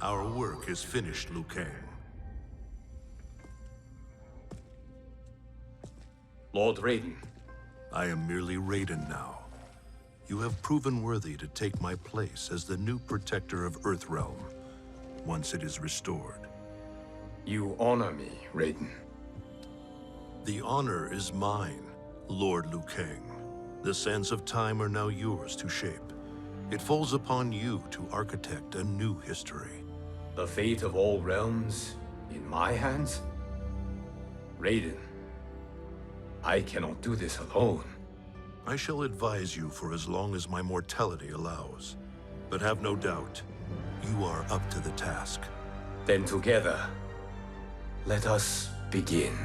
Our work is finished, Liu Kang. Lord Raiden, I am merely Raiden now. You have proven worthy to take my place as the new protector of Earthrealm, once it is restored. you honor me, Raiden. The honor is mine, Lord Liu Kang. The sands of time are now yours to shape. It falls upon you to architect a new history. The fate of all realms in my hands? Raiden, I cannot do this alone. I shall advise you for as long as my mortality allows. But have no doubt, you are up to the task. Then together, let us begin.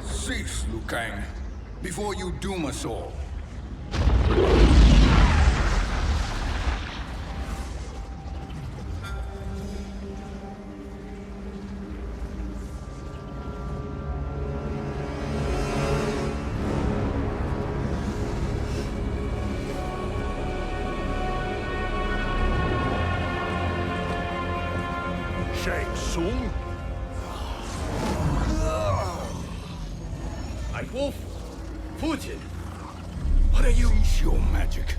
Cease, Liu Kang, before you doom us all. Shang Tsung? Nightwolf? Fujin? What are you? Cease your magic,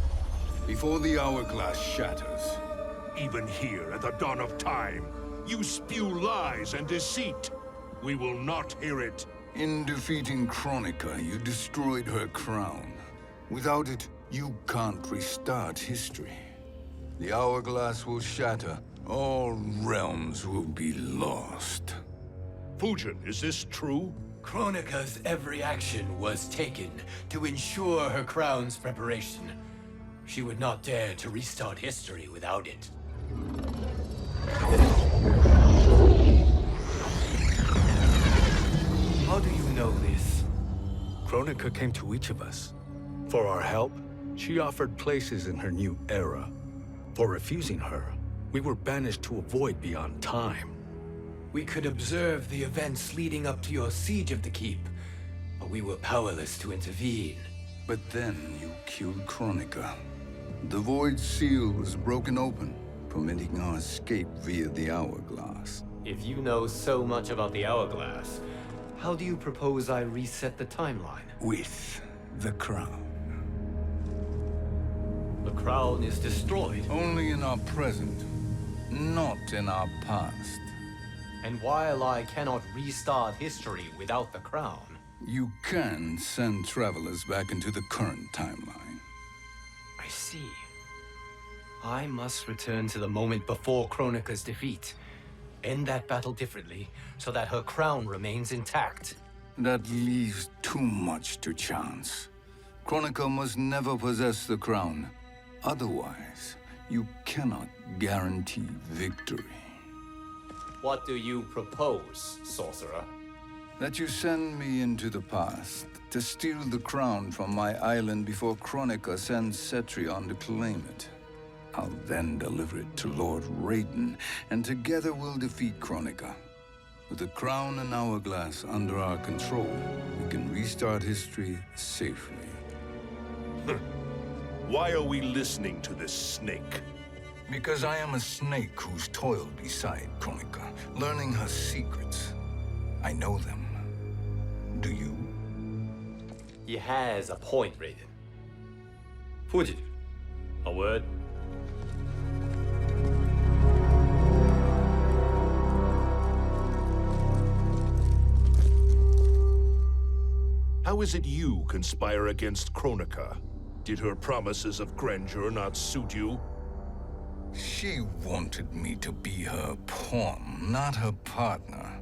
before the hourglass shatters. Even here at the dawn of time, you spew lies and deceit. We will not hear it. In defeating Kronika, you destroyed her crown. Without it, you can't restart history. The hourglass will shatter. All realms will be lost. Fujin, is this true? Kronika's every action was taken to ensure her crown's preparation. She would not dare to restart history without it. How do you know this? Kronika came to each of us. For our help, she offered places in her new era. For refusing her, we were banished to a void beyond time. We could observe the events leading up to your siege of the keep, but we were powerless to intervene. But then you killed Kronika. The void seal was broken open, permitting our escape via the hourglass. If you know so much about the hourglass, how do you propose I reset the timeline? With the crown. The crown is destroyed. Only in our present, not in our past. And while I cannot restart history without the crown, You can send travelers back into the current timeline. I see. I must return to the moment before Kronika's defeat. End that battle differently, so that her crown remains intact. That leaves too much to chance. Kronika must never possess the crown. Otherwise, you cannot guarantee victory. What do you propose, sorcerer? That you send me into the past to steal the crown from my island before Kronika sends Cetrion to claim it. I'll then deliver it to Lord Raiden, and together we'll defeat Kronika. With the crown and hourglass under our control, we can restart history safely. Why are we listening to this snake? Because I am a snake who's toiled beside Kronika, learning her secrets. I know them. Do you? He has a point, Raiden. Fujin, a word? How is it you conspire against Kronika? Did her promises of grandeur not suit you? She wanted me to be her pawn, not her partner.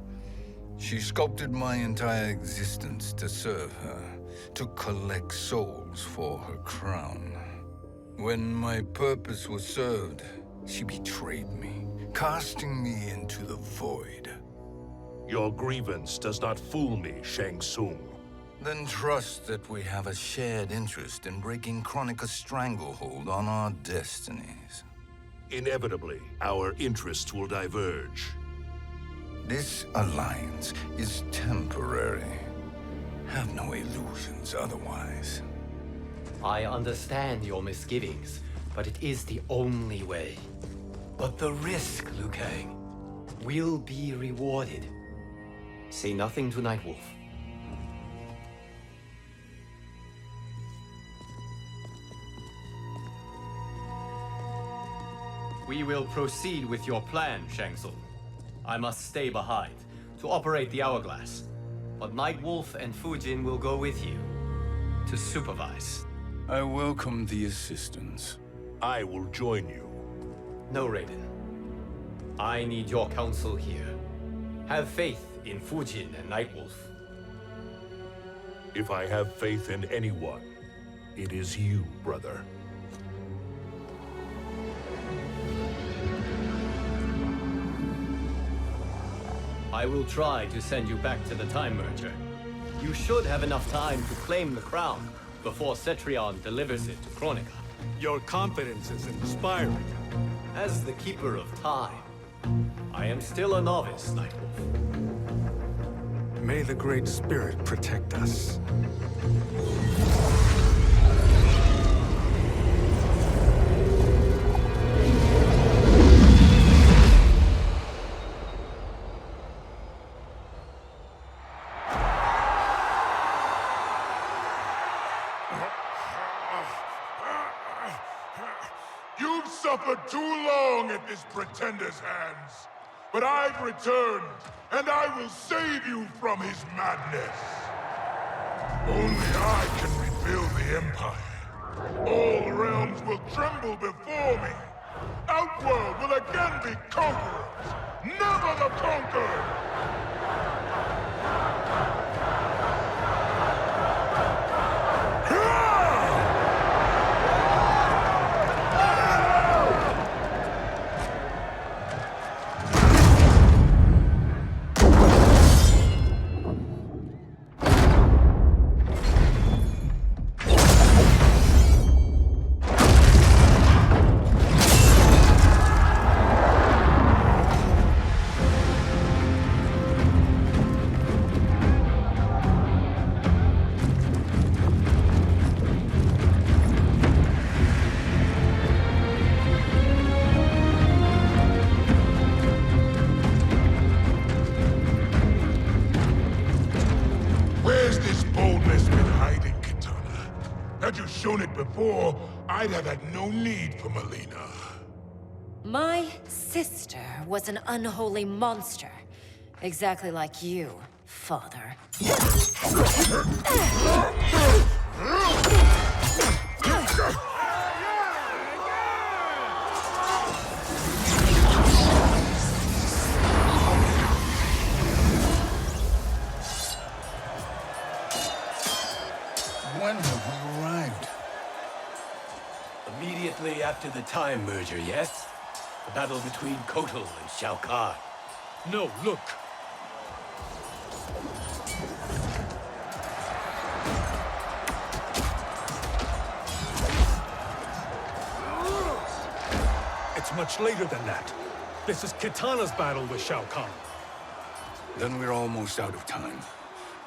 She sculpted my entire existence to serve her, to collect souls for her crown. When my purpose was served, she betrayed me, casting me into the void. Your grievance does not fool me, Shang Tsung. Then trust that we have a shared interest in breaking Kronika's stranglehold on our destinies. Inevitably, our interests will diverge. This alliance is temporary. Have no illusions otherwise. I understand your misgivings, but it is the only way. But the risk, Liu Kang, will be rewarded. Say nothing to Nightwolf. We will proceed with your plan, Shang Tsung. I must stay behind to operate the Hourglass. But Nightwolf and Fujin will go with you to supervise. I welcome the assistance. I will join you. No, Raiden. I need your counsel here. Have faith in Fujin and Nightwolf. If I have faith in anyone, it is you, brother. I will try to send you back to the Time Merger. You should have enough time to claim the crown before Cetrion delivers it to Kronika. Your confidence is inspiring. As the Keeper of Time, I am still a novice, Nightwolf. May the Great Spirit protect us. You've suffered too long at this pretender's hands. But I've returned, and I will save you from his madness. Only I can rebuild the Empire. All realms will tremble before me. Outworld will again be conquerors, never the conquered! Had you shown it before, I'd have had no need for Melina. My sister was an unholy monster. Exactly like you, father. When have we arrived? Immediately after the Time Merger, yes? The battle between Kotal and Shao Kahn. No, look! It's much later than that. This is Kitana's battle with Shao Kahn. Then we're almost out of time.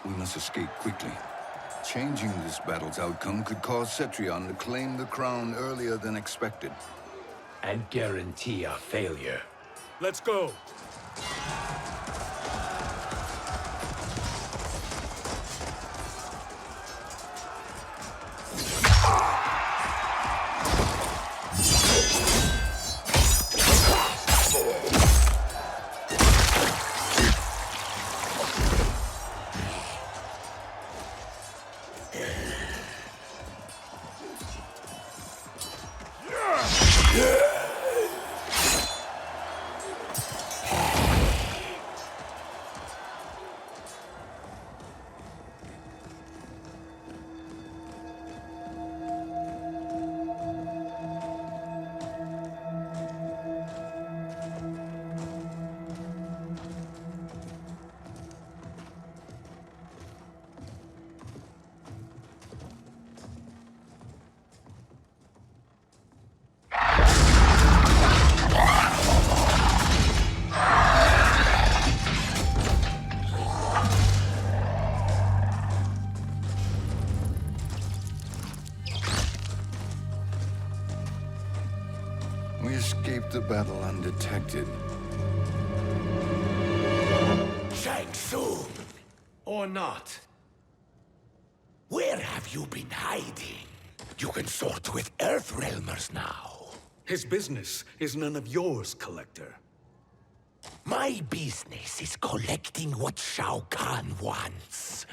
We must escape quickly. Changing this battle's outcome could cause Cetrion to claim the crown earlier than expected. And guarantee a failure. Let's go! We escaped the battle undetected. Shang Tsung, Or not. where have you been hiding? You can sort with Earthrealmers now. His business is none of yours, Collector. My business is collecting what Shao Kahn wants.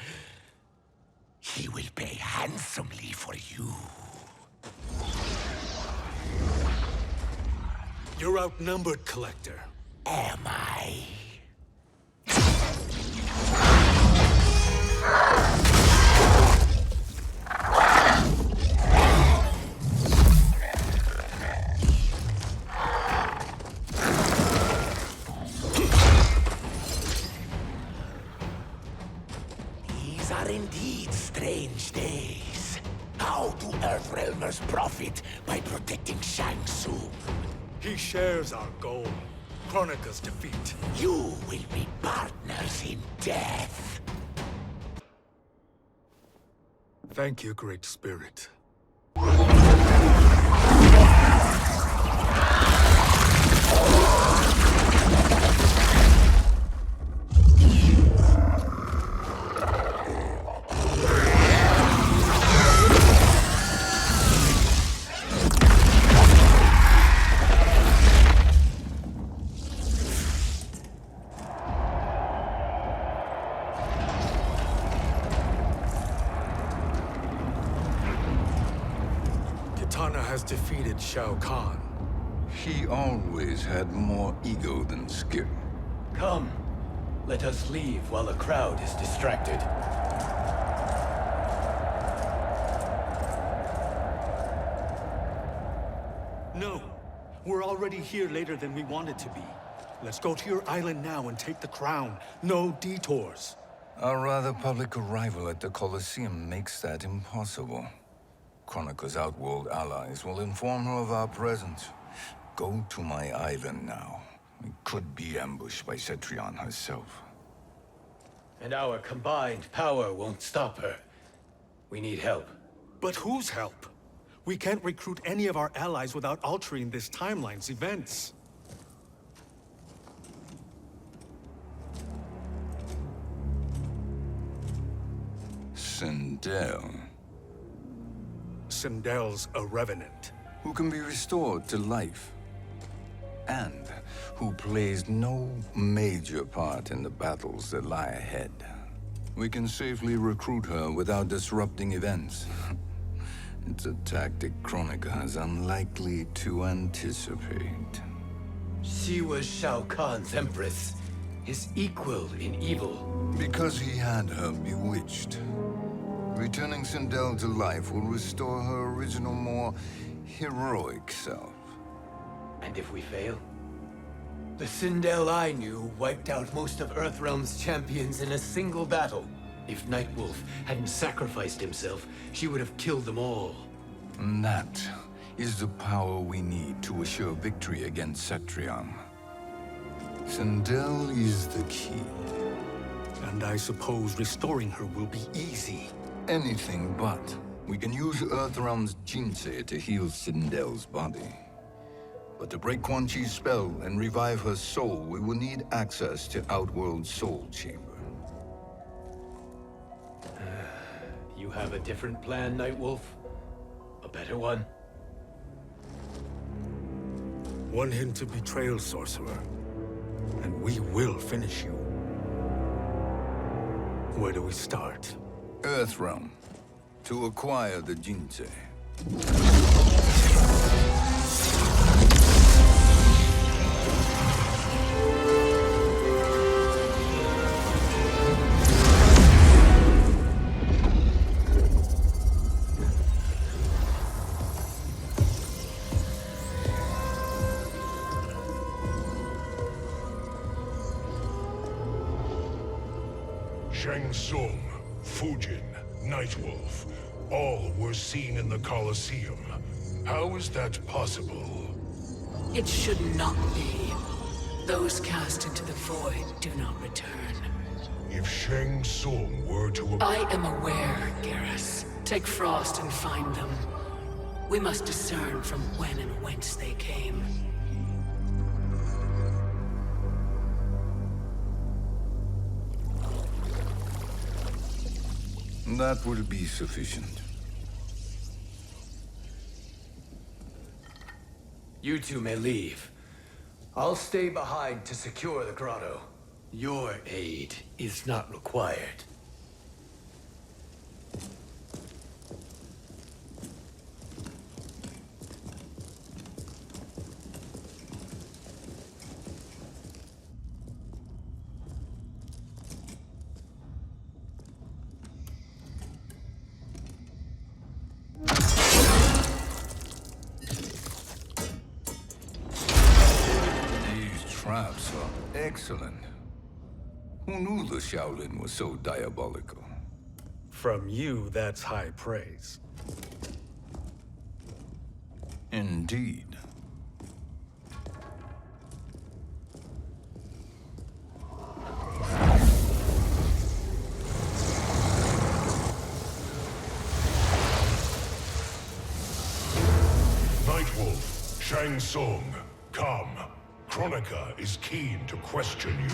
He will pay handsomely for you. You're outnumbered, Collector. Am I? These are indeed strange days. How do Earthrealmers profit by protecting Shang Tsung? He shares our goal. Kronika's defeat. You will be partners in death. Thank you, Great Spirit. Kitana has defeated Shao Kahn. He always had more ego than skill. Come, let us leave while the crowd is distracted. No, we're already here later than we wanted to be. Let's go to your island now and take the crown. No detours. Our rather public arrival at the Colosseum makes that impossible. Kronika's outworld allies will inform her of our presence. Go to my island now. We could be ambushed by Cetrion herself. And our combined power won't stop her. We need help. But whose help? We can't recruit any of our allies without altering this timeline's events. Sindel, Sindel's a revenant. who can be restored to life, and who plays no major part in the battles that lie ahead. We can safely recruit her without disrupting events. It's a tactic Kronika is unlikely to anticipate. She was Shao Kahn's empress, his equal in evil. Because he had her bewitched. Returning Sindel to life will restore her original, more heroic self. And if we fail? The Sindel I knew wiped out most of Earthrealm's champions in a single battle. If Nightwolf hadn't sacrificed himself, she would have killed them all. And that is the power we need to assure victory against Cetrion. Sindel is the key. And I suppose restoring her will be easy. Anything but. We can use Earthrealm's Jinsei to heal Sindel's body. But to break Quan Chi's spell and revive her soul, we will need access to Outworld's Soul Chamber. You have a different plan, Nightwolf? A better one? One hint to betrayal, Sorcerer. And we will finish you. Where do we start? Earthrealm. To acquire the Jinsei. Shang Tsung, Fujin, Nightwolf, all were seen in the Colosseum. How is that possible? It should not be. Those cast into the void do not return. If Shang Tsung were to... I am aware, Garrus. Take Frost and find them. We must discern from when and whence they came. That will be sufficient. You two may leave. I'll stay behind to secure the grotto. Your aid is not required. Traps are excellent. Who knew the Shaolin was so diabolical? From you, that's high praise. Indeed. Nightwolf, Shang Tsung, come. Kronika is keen to question you.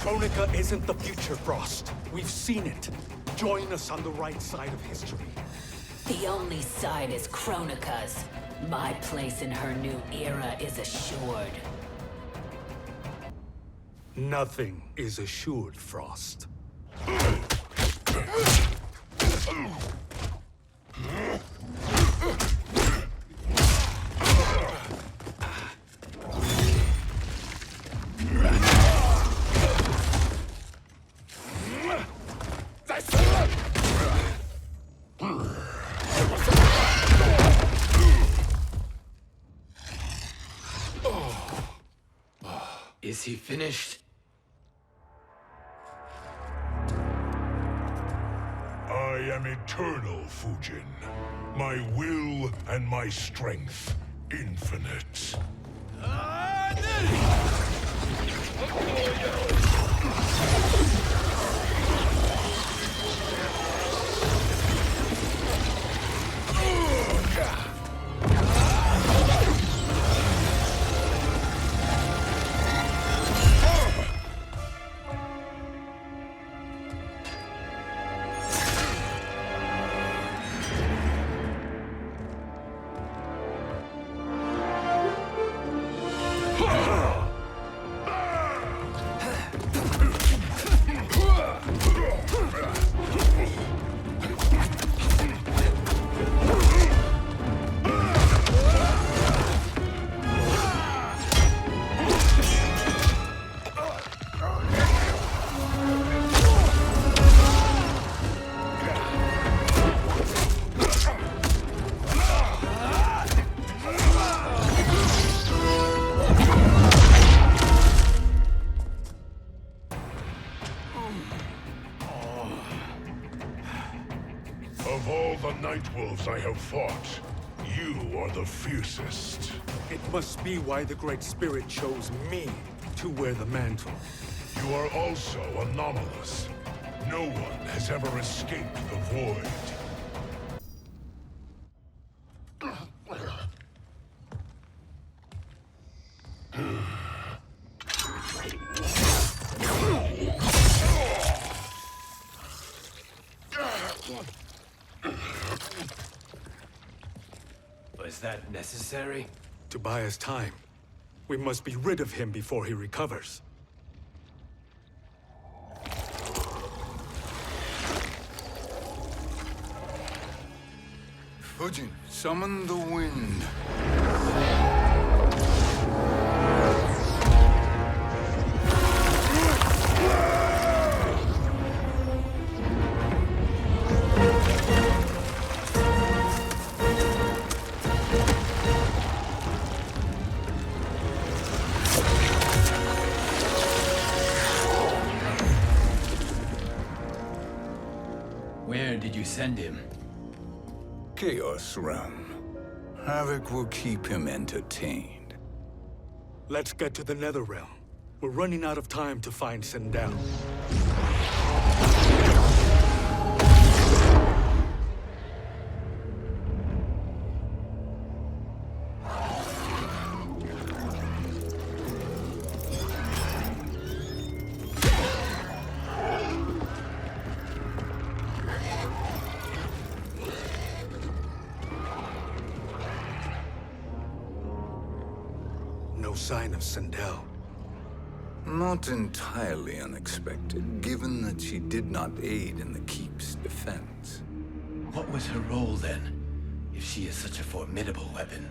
Kronika isn't the future, Frost. We've seen it. Join us on the right side of history. The only side is Kronika's. My place in her new era is assured. Nothing is assured, Frost. Is he finished? I am eternal, Fujin. My will and my strength, infinite. Of all the Nightwolves I have fought, you are the fiercest. It must be why the Great Spirit chose me to wear the mantle. You are also anomalous. No one has ever escaped the void. Was that necessary? To buy us time. We must be rid of him before he recovers. Fujin, summon the wind. Where did you send him? Chaos Realm. Havoc will keep him entertained. Let's get to the Netherrealm. We're running out of time to find Sindel. No sign of Sindel. Not entirely unexpected, given that she did not aid in the Keep's defense. What was her role then, if she is such a formidable weapon?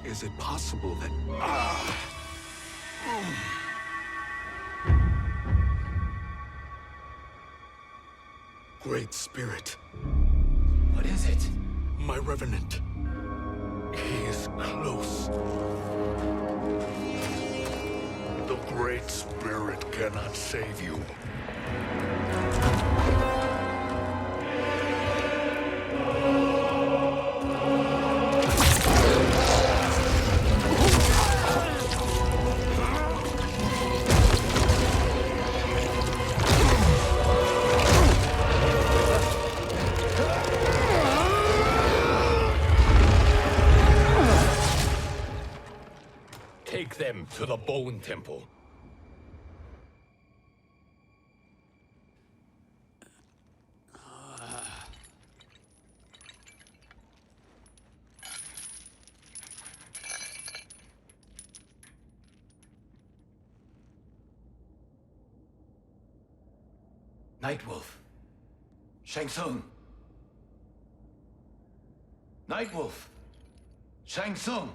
Is it possible that... Great Spirit. What is it? My Revenant. He is close. The Great Spirit cannot save you. Take them to the Bone Temple. Nightwolf. Shang Tsung. Nightwolf. Shang Tsung.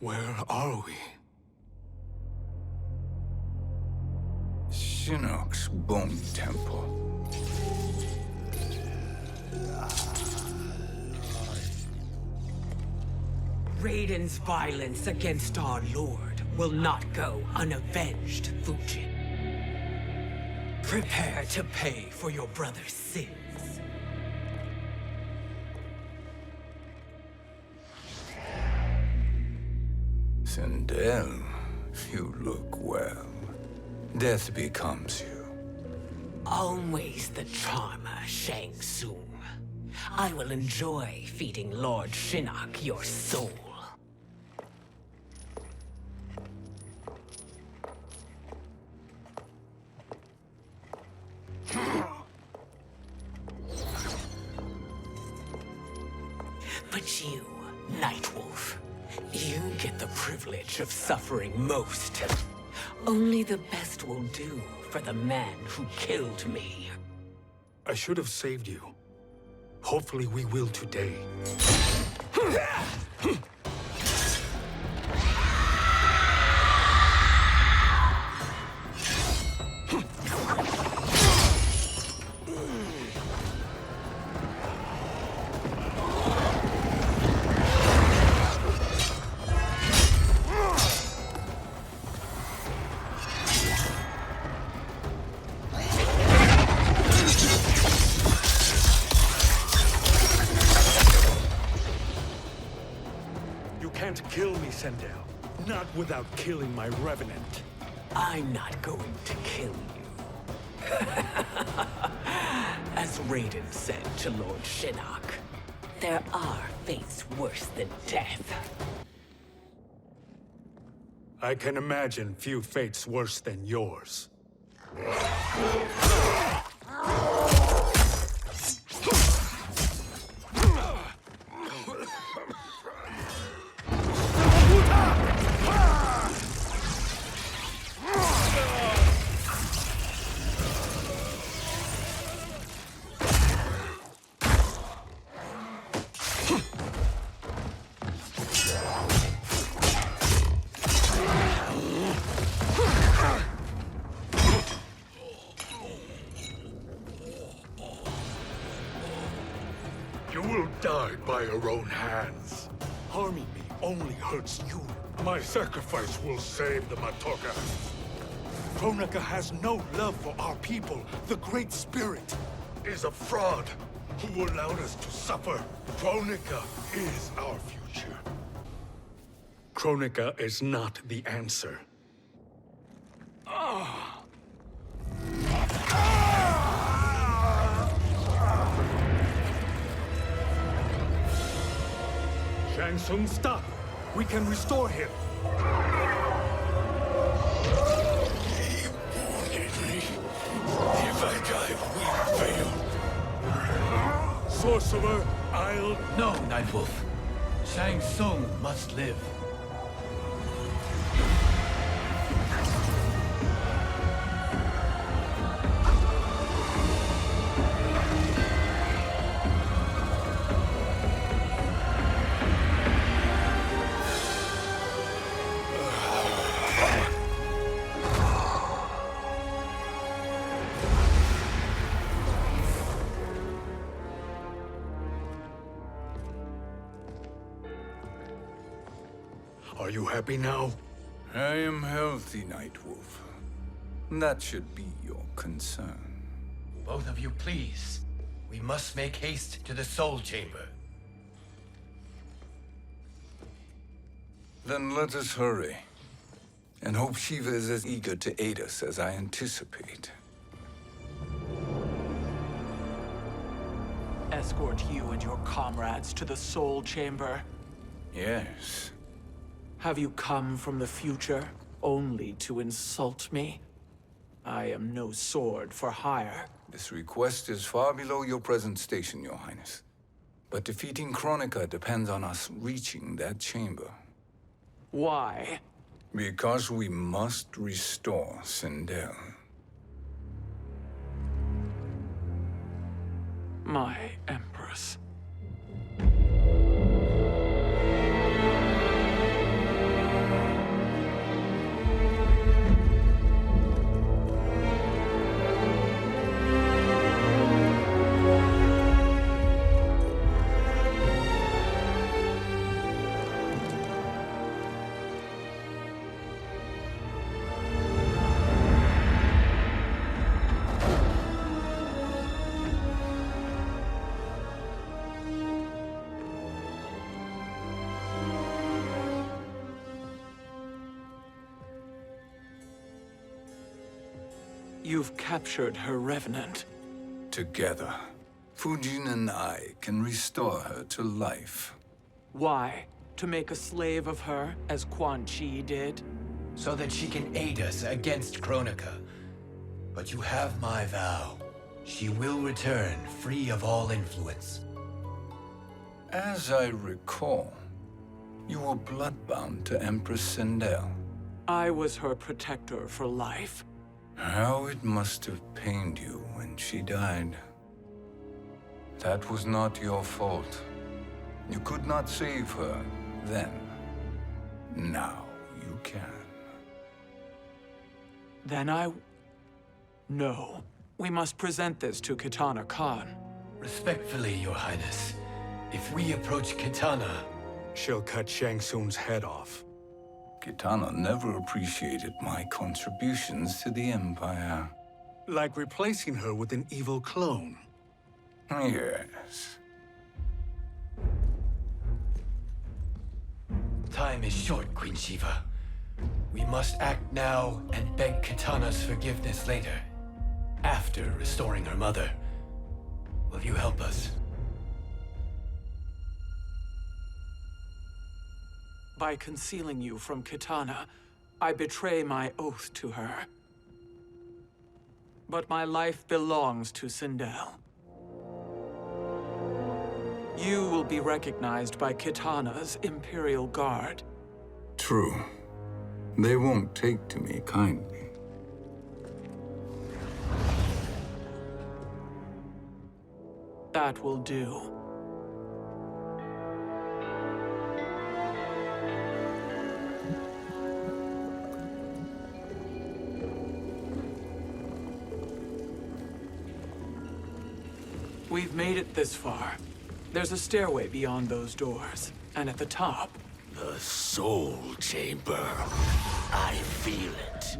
Where are we? Shinnok's Bone Temple. Raiden's violence against our Lord will not go unavenged, Fujin. Prepare to pay for your brother's sins. Sindel, you look well. Death becomes you. Always the charmer, Shang Tsung. I will enjoy feeding Lord Shinnok your soul. But you, Nightwolf, you get the privilege of suffering most. Only the best will do for the man who killed me. I should have saved you. Hopefully we will today. Kill me, Sindel. Not without killing my Revenant. I'm not going to kill you. As Raiden said to Lord Shinnok, there are fates worse than death. I can imagine few fates worse than yours. by her own hands. Harming me only hurts you. My sacrifice will save the Matoka. Kronika has no love for our people. The Great Spirit Is a fraud who allowed us to suffer. Kronika is our future. Kronika is not the answer. Shang Tsung, stop! We can restore him! He wounded me. If I die, we fail. Sorcerer, I'll... No, Nightwolf. Shang Tsung must live. Are you happy now? I am healthy, Nightwolf. That should be your concern. Both of you, please. We must make haste to the Soul Chamber. Then let us hurry. And hope Shiva is as eager to aid us as I anticipate. Escort you and your comrades to the Soul Chamber. Yes. Have you come from the future only to insult me? I am no sword for hire. This request is far below your present station, Your Highness. But defeating Kronika depends on us reaching that chamber. Why? Because we must restore Sindel. My Empress. You've captured her revenant. Together, Fujin and I can restore her to life. Why? To make a slave of her, as Quan Chi did? So that she can aid us against Kronika. But you have my vow. She will return free of all influence. As I recall, you were bloodbound to Empress Sindel. I was her protector for life. How it must have pained you when she died. That was not your fault. You could not save her then. Now you can. Then No. We must present this to Kitana Khan. Respectfully, Your Highness. If we approach Kitana... She'll cut Shang Tsung's head off. Kitana never appreciated my contributions to the Empire. Like replacing her with an evil clone. Yes. Time is short, Queen Shiva. We must act now and beg Kitana's forgiveness later. After restoring her mother. Will you help us? By concealing you from Kitana, I betray my oath to her. But my life belongs to Sindel. You will be recognized by Kitana's Imperial Guard. True. They won't take to me kindly. That will do. We've made it this far. There's a stairway beyond those doors, and at the top... The Soul Chamber. I feel it.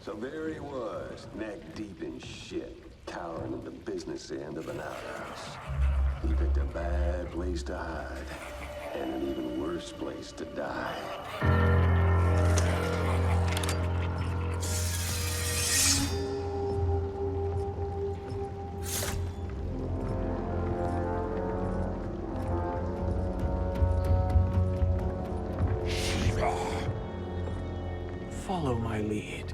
So there he was, neck deep in shit, cowering at the business end of an outhouse. He picked a bad place to hide, and an even worse place to die. Follow my lead.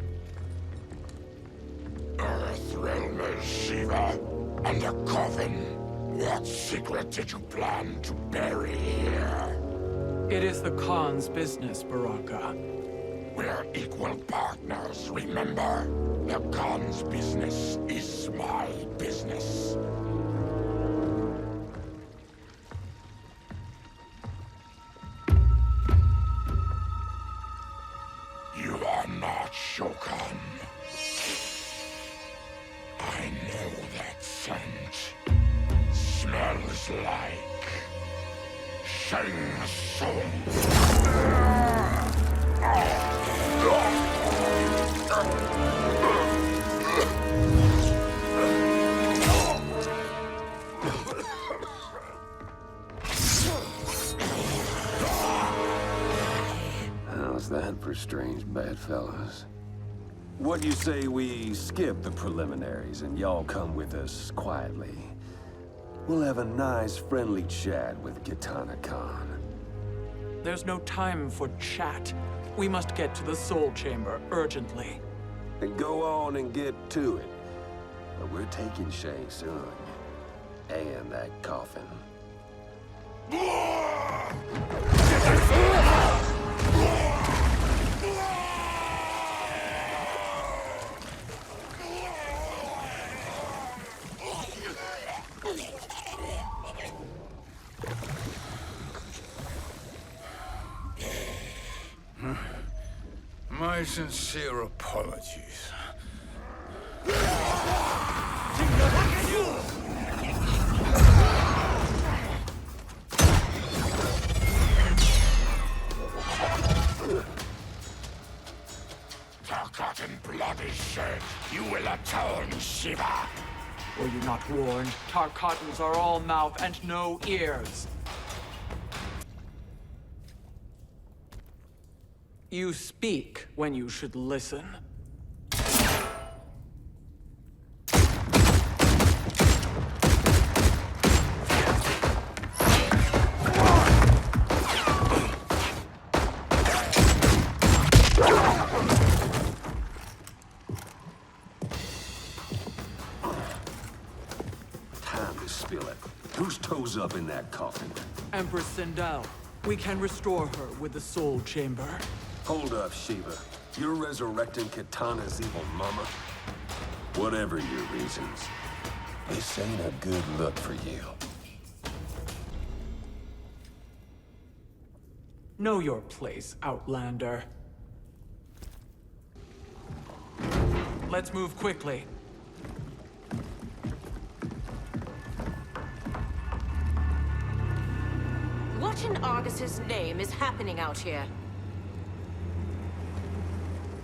Earthrealmer Shiva, and a coffin. What secret did you plan to bury here? It is the Khan's business, Baraka. We're equal partners, remember? The Khan's business is my business. You are not Shokan. I know that scent. Smells like Shang Tsung. How's that for strange bedfellows? What do you say we skip the preliminaries and y'all come with us quietly? We'll have a nice, friendly chat with Kitana Khan. There's no time for chat. We must get to the Soul Chamber urgently. Then go on and get to it. But we're taking Shang Tsung. And that coffin. My sincere apologies. Forgotten blood is shed. You will atone, Shiva. Were you not warned? Tarkatans are all mouth and no ears. You speak when you should listen. Time to spill it. Whose toes up in that coffin? Empress Sindel, we can restore her with the Soul Chamber. Hold up, Shiva. You're resurrecting Kitana's evil mama? Whatever your reasons, this ain't a good look for you. Know your place, Outlander. Let's move quickly. What in Argus's name is happening out here?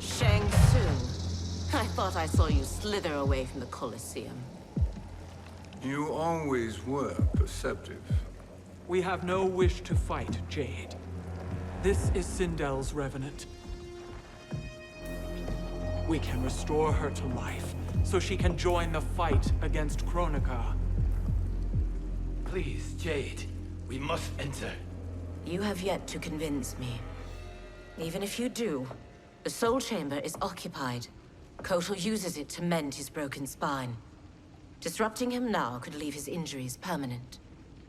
Shang Tsung. I thought I saw you slither away from the Colosseum. You always were perceptive. We have no wish to fight, Jade. This is Sindel's revenant. We can restore her to life, so she can join the fight against Kronika. Please, Jade. We must enter. You have yet to convince me. Even if you do, the Soul Chamber is occupied. Kotal uses it to mend his broken spine. Disrupting him now could leave his injuries permanent.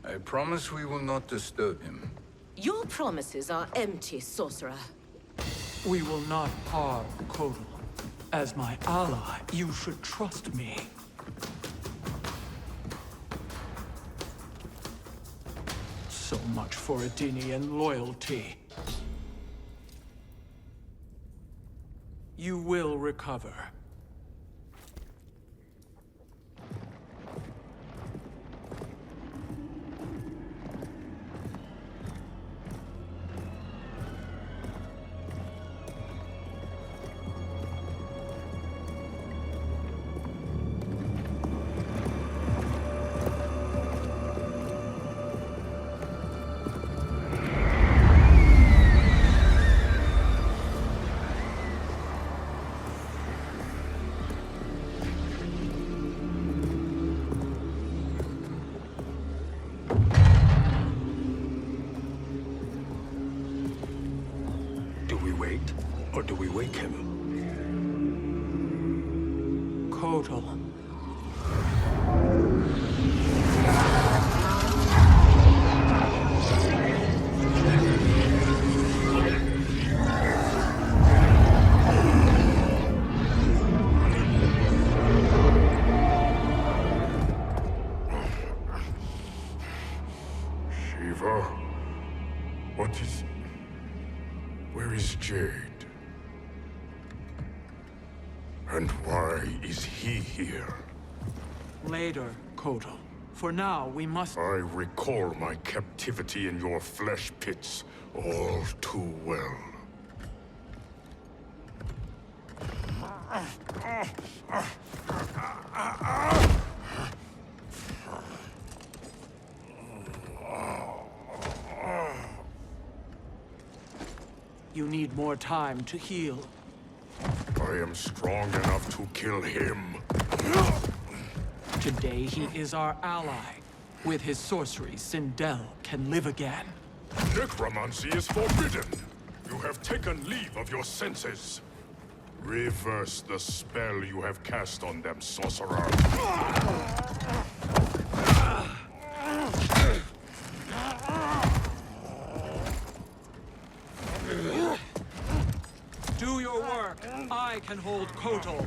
I promise we will not disturb him. Your promises are empty, sorcerer. We will not harm Kotal. As my ally, you should trust me. So much for Adenian loyalty. You will recover. Or do we wake him? Kotal. Shiva? What is... Where is Jade? And why is he here? Later, Kotal. For now, we must... I recall my captivity in your flesh pits all too well. You need more time to heal. I am strong enough to kill him. Today, he is our ally. With his sorcery, Sindel can live again. Necromancy is forbidden. You have taken leave of your senses. Reverse the spell you have cast on them, sorcerer. Do your work. I can hold Kotal.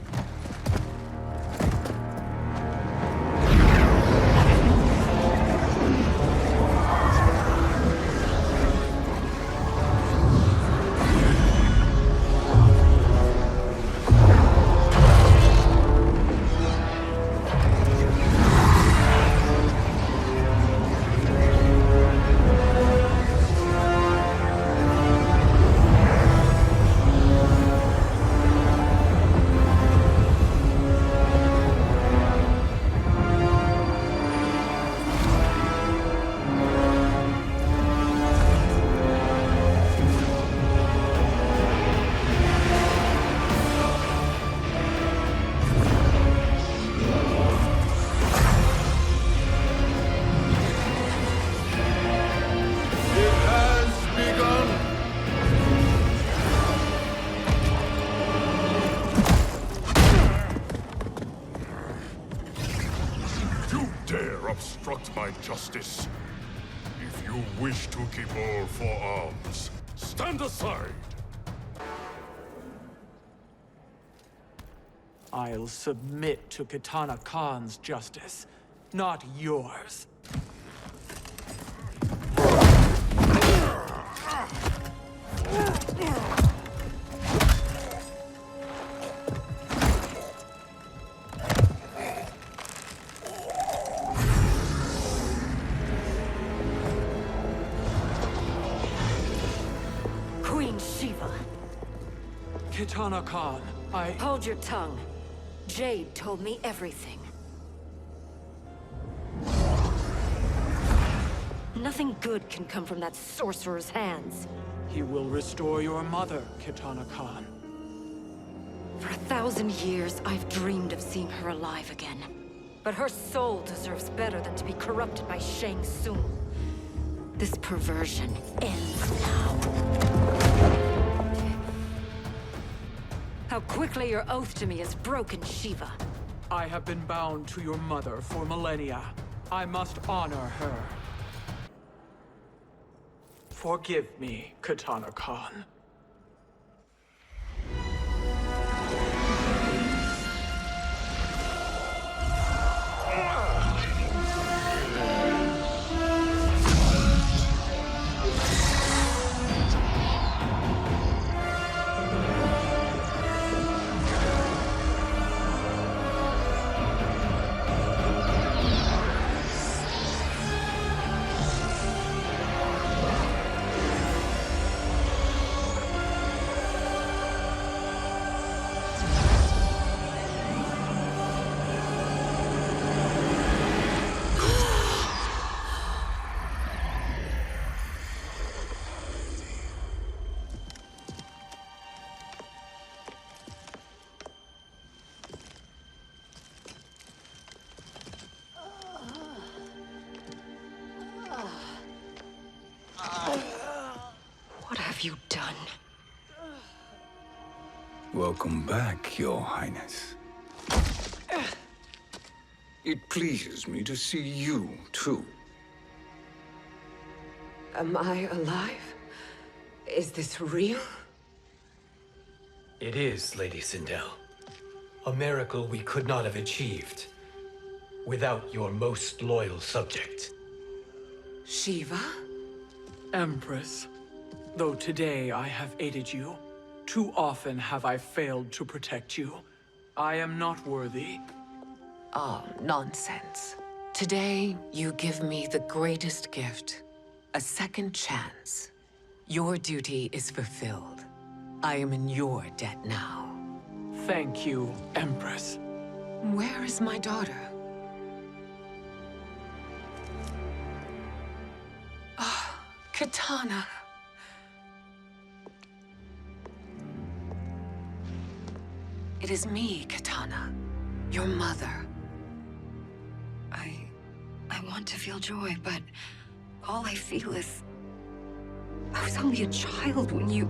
Obstruct my justice. If you wish to keep all four arms, stand aside! I'll submit to Kitana Khan's justice, not yours. Queen Shiva. Kitana Khan, Hold your tongue. Jade told me everything. Nothing good can come from that sorcerer's hands. He will restore your mother, Kitana Khan. For 1,000 years, I've dreamed of seeing her alive again. But her soul deserves better than to be corrupted by Shang Tsung. This perversion ends now. How quickly your oath to me is broken, Shiva. I have been bound to your mother for millennia. I must honor her. Forgive me, Kitana Khan. What have you done? Welcome back, Your Highness. It pleases me to see you, too. Am I alive? Is this real? It is, Lady Sindel. A miracle we could not have achieved without your most loyal subject. Shiva? Empress, though today I have aided you, too often have I failed to protect you. I am not worthy. Oh, nonsense. Today, you give me the greatest gift. A second chance. Your duty is fulfilled. I am in your debt now. Thank you, Empress. Where is my daughter? Ah, Katana. It is me, Katana. Your mother. I want to feel joy, but all I feel is... I was only a child when you...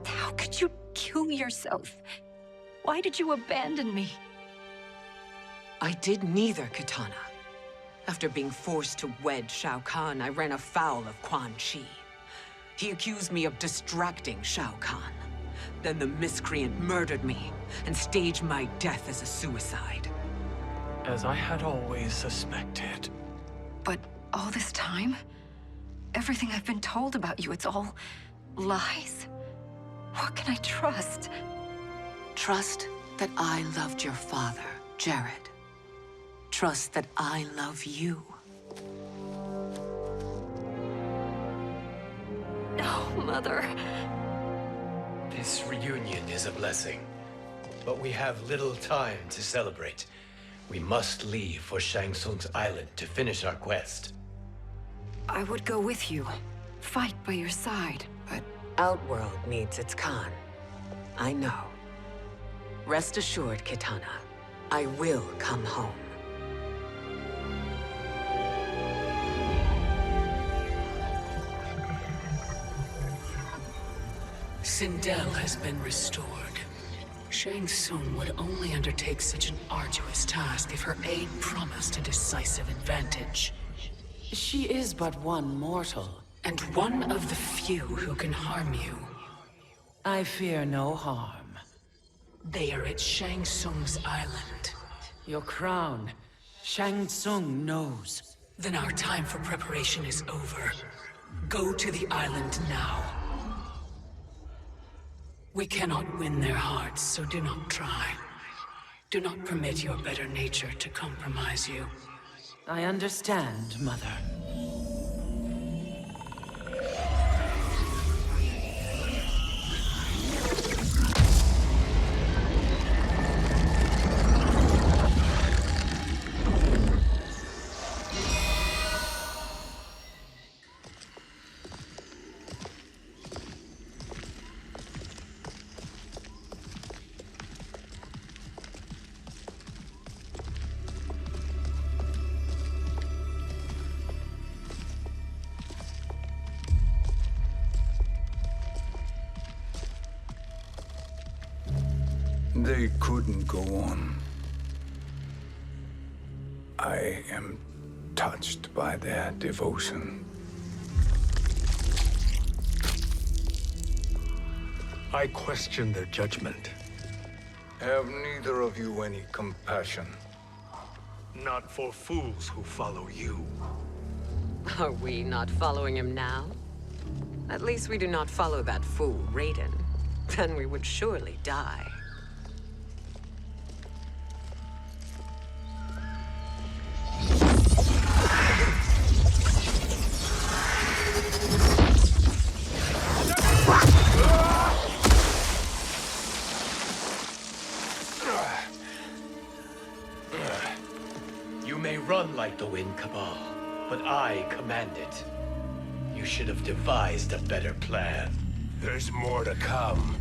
How could you kill yourself? Why did you abandon me? I did neither, Katana. After being forced to wed Shao Kahn, I ran afoul of Quan Chi. He accused me of distracting Shao Kahn. Then the miscreant murdered me and staged my death as a suicide. As I had always suspected. But all this time? Everything I've been told about you, it's all lies? What can I trust? Trust that I loved your father, Jared. Trust that I love you. No, Mother. This reunion is a blessing, but we have little time to celebrate. We must leave for Shang Tsung's island to finish our quest. I would go with you. Fight by your side, but... Outworld needs its Khan. I know. Rest assured, Kitana. I will come home. Sindel has been restored. Shang Tsung would only undertake such an arduous task if her aid promised a decisive advantage. She is but one mortal, and one of the few who can harm you. I fear no harm. They are at Shang Tsung's island. Your crown, Shang Tsung knows. Then our time for preparation is over. Go to the island now. We cannot win their hearts, so do not try. Do not permit your better nature to compromise you. I understand, Mother. They couldn't go on. I am touched by their devotion. I question their judgment. Have neither of you any compassion? Not for fools who follow you. Are we not following him now? At least we do not follow that fool, Raiden. Then we would surely die. You may run like the wind, Cabal, but I command it. You should have devised a better plan. There's more to come.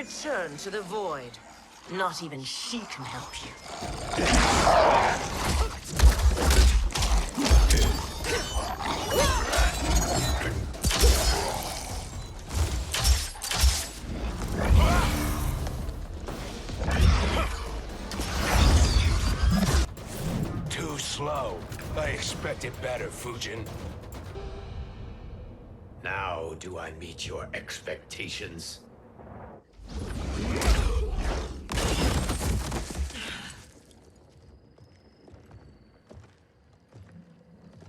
return to the void. Not even she can help you. Too slow. I expected better, Fujin. Now do I meet your expectations?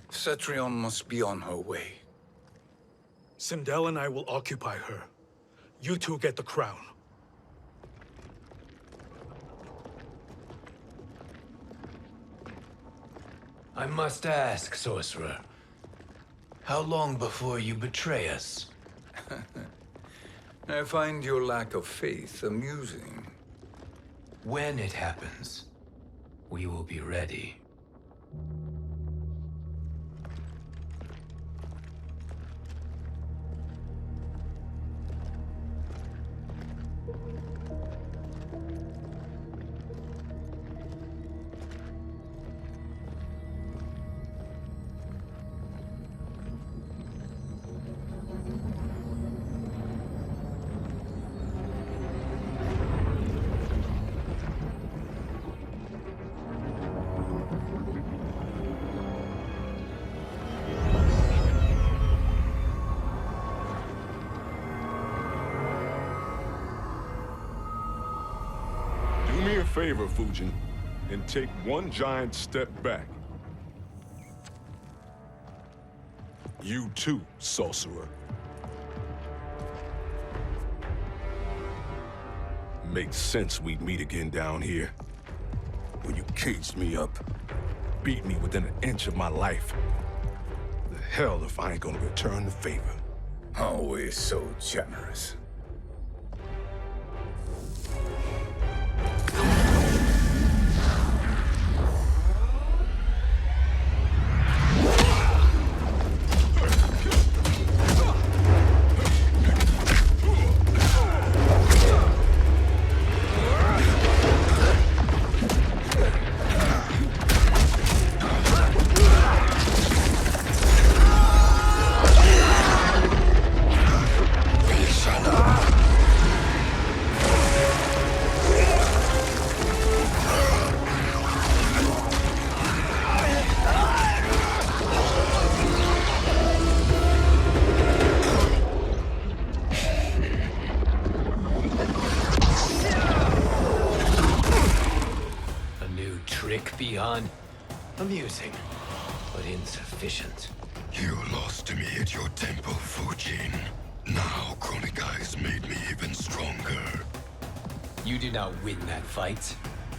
Cetrion must be on her way. Sindel and I will occupy her. You two get the crown. I must ask, sorcerer. How long before you betray us? I find your lack of faith amusing. When it happens, we will be ready. Do me a favor, Fujin, and take one giant step back. You too, sorcerer. Makes sense we'd meet again down here. When you caged me up, beat me within an inch of my life. The hell if I ain't gonna return the favor. Always so generous. Beyond amusing, but insufficient. You lost to me at your temple, Fujin. Now Kronika has made me even stronger. You did not win that fight.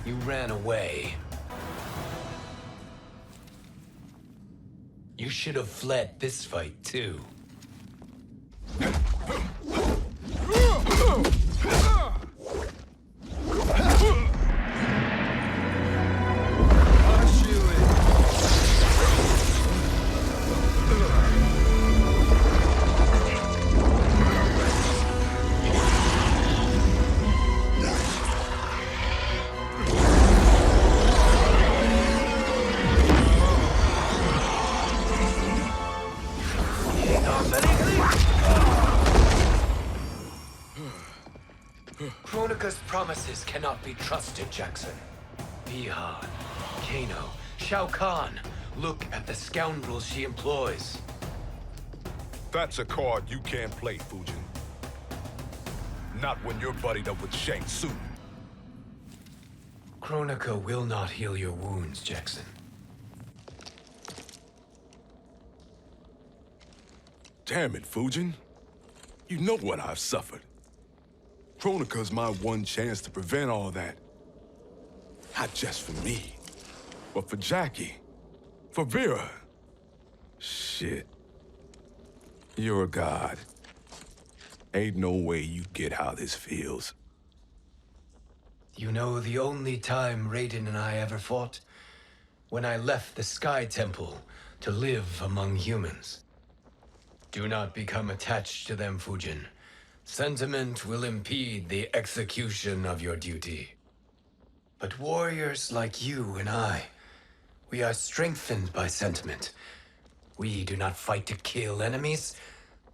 You ran away. You should have fled this fight, too. Kronika's promises cannot be trusted, Jackson. Bihan, Kano, Shao Kahn. Look at the scoundrels she employs. That's a card you can't play, Fujin. Not when you're buddied up with Shang Tsung. Kronika will not heal your wounds, Jackson. Damn it, Fujin. You know what I've suffered. Kronika's my one chance to prevent all that. Not just for me, but for Jackie, for Vera. Shit. You're a god. Ain't no way you get how this feels. You know the only time Raiden and I ever fought? When I left the Sky Temple to live among humans. Do not become attached to them, Fujin. Sentiment will impede the execution of your duty. But warriors like you and I, we are strengthened by sentiment. We do not fight to kill enemies.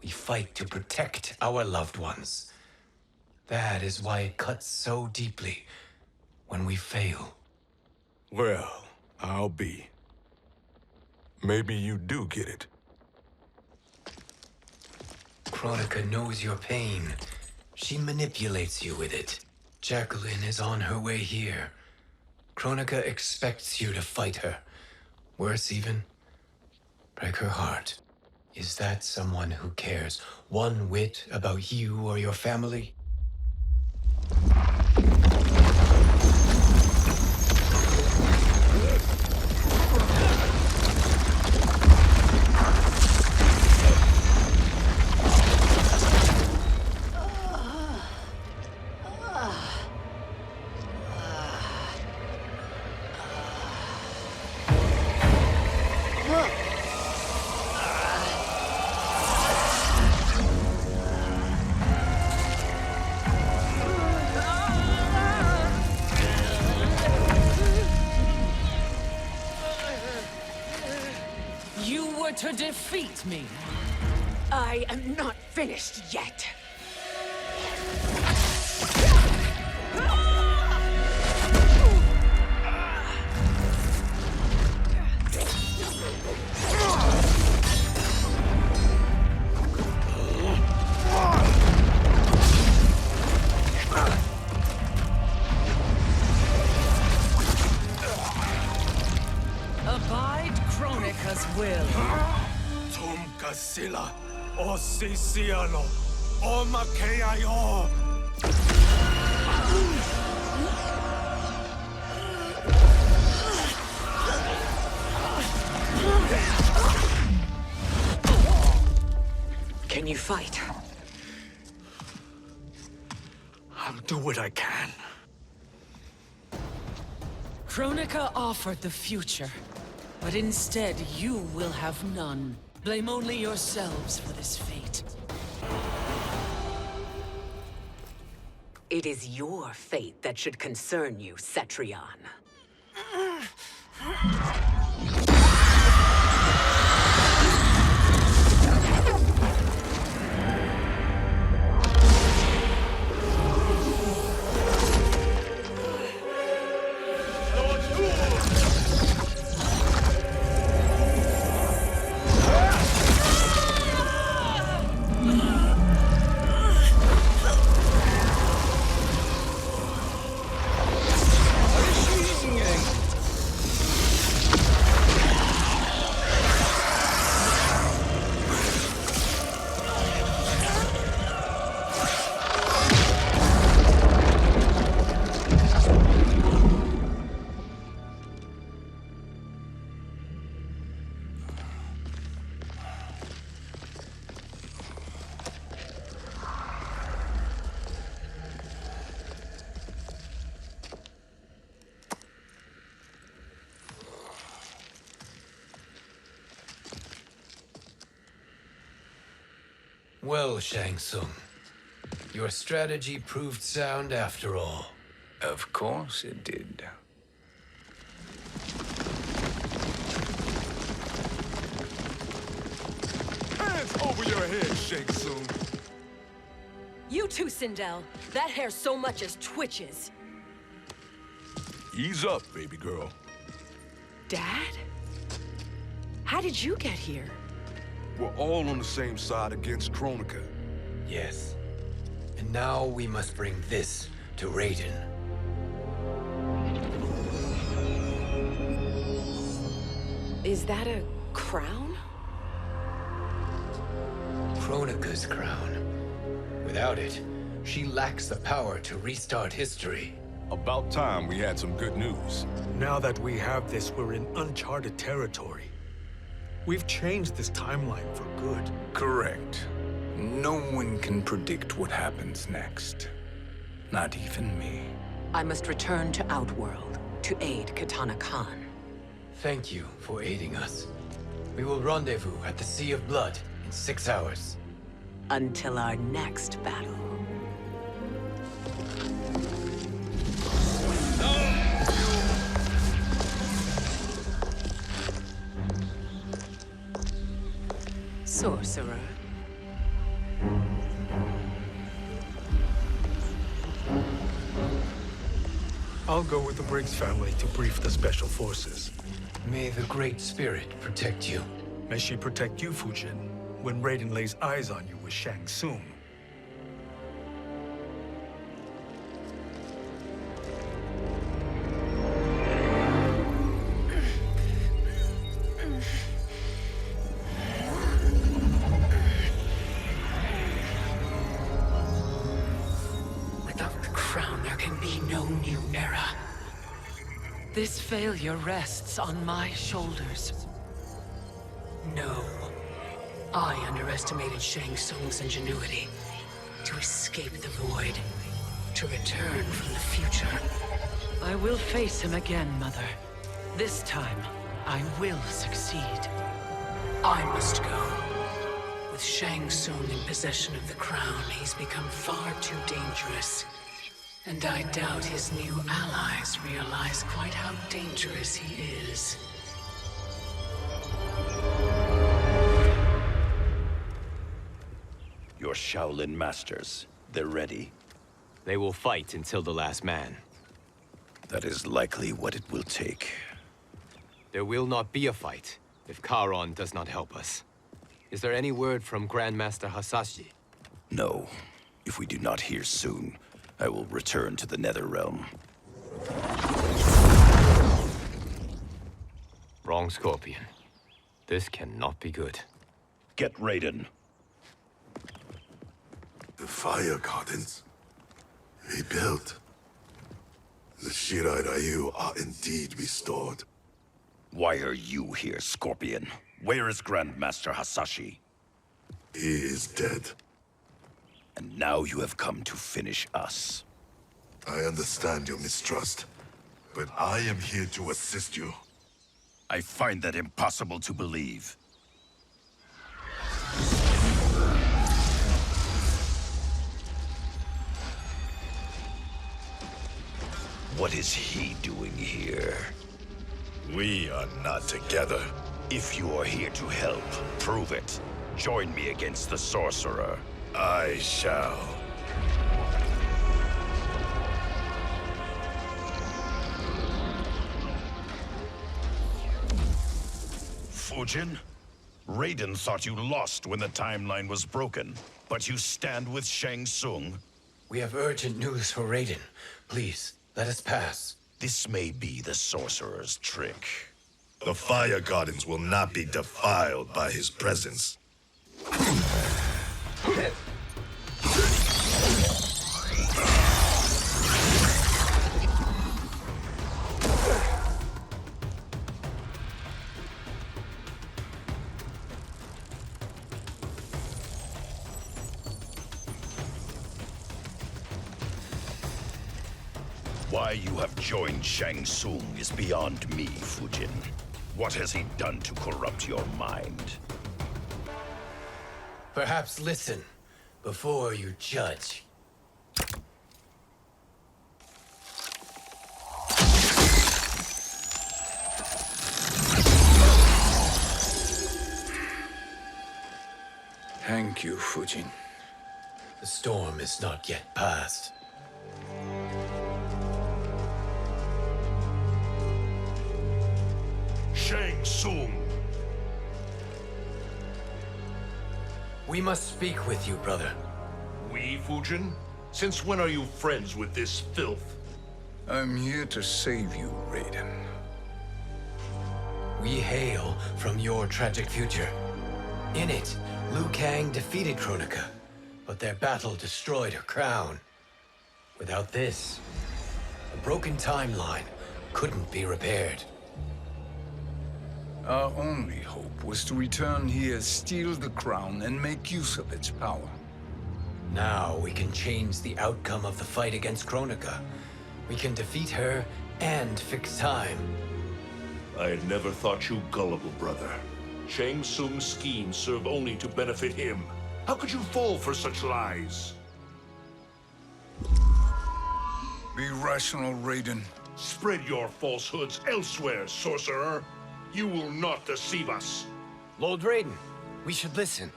We fight to protect our loved ones. That is why it cuts so deeply when we fail. Well, I'll be. Maybe you do get it. Kronika knows your pain. She manipulates you with it. Jacqueline is on her way here. Kronika expects you to fight her. Worse even, break her heart. Is that someone who cares one whit about you or your family? To defeat me. I am not finished yet. Abide Kronika's will. Sila, o Sisialo, o Makeayo. Can you fight? I'll do what I can. Kronika offered the future, but instead you will have none. Blame only yourselves for this fate. It is your fate that should concern you, Cetrion. Well, Shang Tsung, your strategy proved sound after all. Of course it did. Hands over your head, Shang Tsung. You too, Sindel. That hair so much as twitches. Ease up, baby girl. Dad? How did you get here? We're all on the same side against Kronika. Yes. And now we must bring this to Raiden. Is that a crown? Kronika's crown. Without it, she lacks the power to restart history. About time we had some good news. Now that we have this, we're in uncharted territory. We've changed this timeline for good. Correct. No one can predict what happens next. Not even me. I must return to Outworld to aid Kitana Khan. Thank you for aiding us. We will rendezvous at the Sea of Blood in 6 hours. Until our next battle. Sorcerer. I'll go with the Briggs family to brief the Special Forces. May the Great Spirit protect you. May she protect you, Fujin, when Raiden lays eyes on you with Shang Tsung. Without the crown, there can be no new era. This failure rests on my shoulders. No. I underestimated Shang Tsung's ingenuity. To escape the void. To return from the future. I will face him again, Mother. This time, I will succeed. I must go. With Shang Tsung in possession of the crown, he's become far too dangerous. And I doubt his new allies realize quite how dangerous he is. Your Shaolin masters, they're ready. They will fight until the last man. That is likely what it will take. There will not be a fight if Charon does not help us. Is there any word from Grandmaster Hasashi? No. If we do not hear soon, I will return to the Netherrealm. Wrong, Scorpion. This cannot be good. Get Raiden. The fire gardens rebuilt. The Shirai Ryu are indeed restored. Why are you here, Scorpion? Where is Grandmaster Hasashi? He is dead. And now you have come to finish us. I understand your mistrust, but I am here to assist you. I find that impossible to believe. What is he doing here? We are not together. If you are here to help, prove it. Join me against the Sorcerer. I shall. Fujin? Raiden thought you lost when the timeline was broken, but you stand with Shang Tsung. We have urgent news for Raiden. Please, let us pass. This may be the Sorcerer's trick. The Fire Gardens will not be defiled by his presence. Why you have joined Shang Tsung is beyond me, Fujin. What has he done to corrupt your mind? Perhaps listen before you judge. Thank you, Fujin. The storm is not yet past. Shang Tsung! We must speak with you, brother. We, Fujin? Since when are you friends with this filth? I'm here to save you, Raiden. We hail from your tragic future. In it, Liu Kang defeated Kronika, but their battle destroyed her crown. Without this, a broken timeline couldn't be repaired. Our only hope was to return here, steal the crown, and make use of its power. Now we can change the outcome of the fight against Kronika. We can defeat her and fix time. I had never thought you gullible, brother. Shang Tsung's schemes serve only to benefit him. How could you fall for such lies? Be rational, Raiden. Spread your falsehoods elsewhere, sorcerer. You will not deceive us. Lord Raiden, we should listen.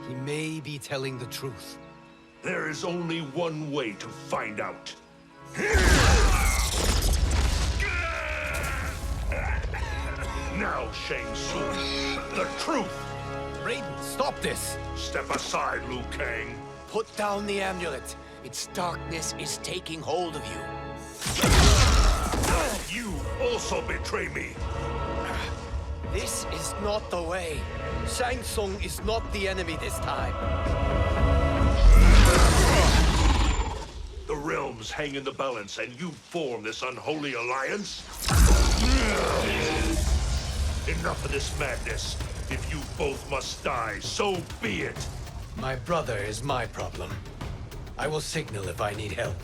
He may be telling the truth. There is only one way to find out. Now, Shang Tsung, the truth! Raiden, stop this! Step aside, Liu Kang. Put down the amulet. Its darkness is taking hold of you. You also betray me. This is not the way. Shang Tsung is not the enemy this time. The realms hang in the balance, and you form this unholy alliance? Enough of this madness. If you both must die, so be it. My brother is my problem. I will signal if I need help.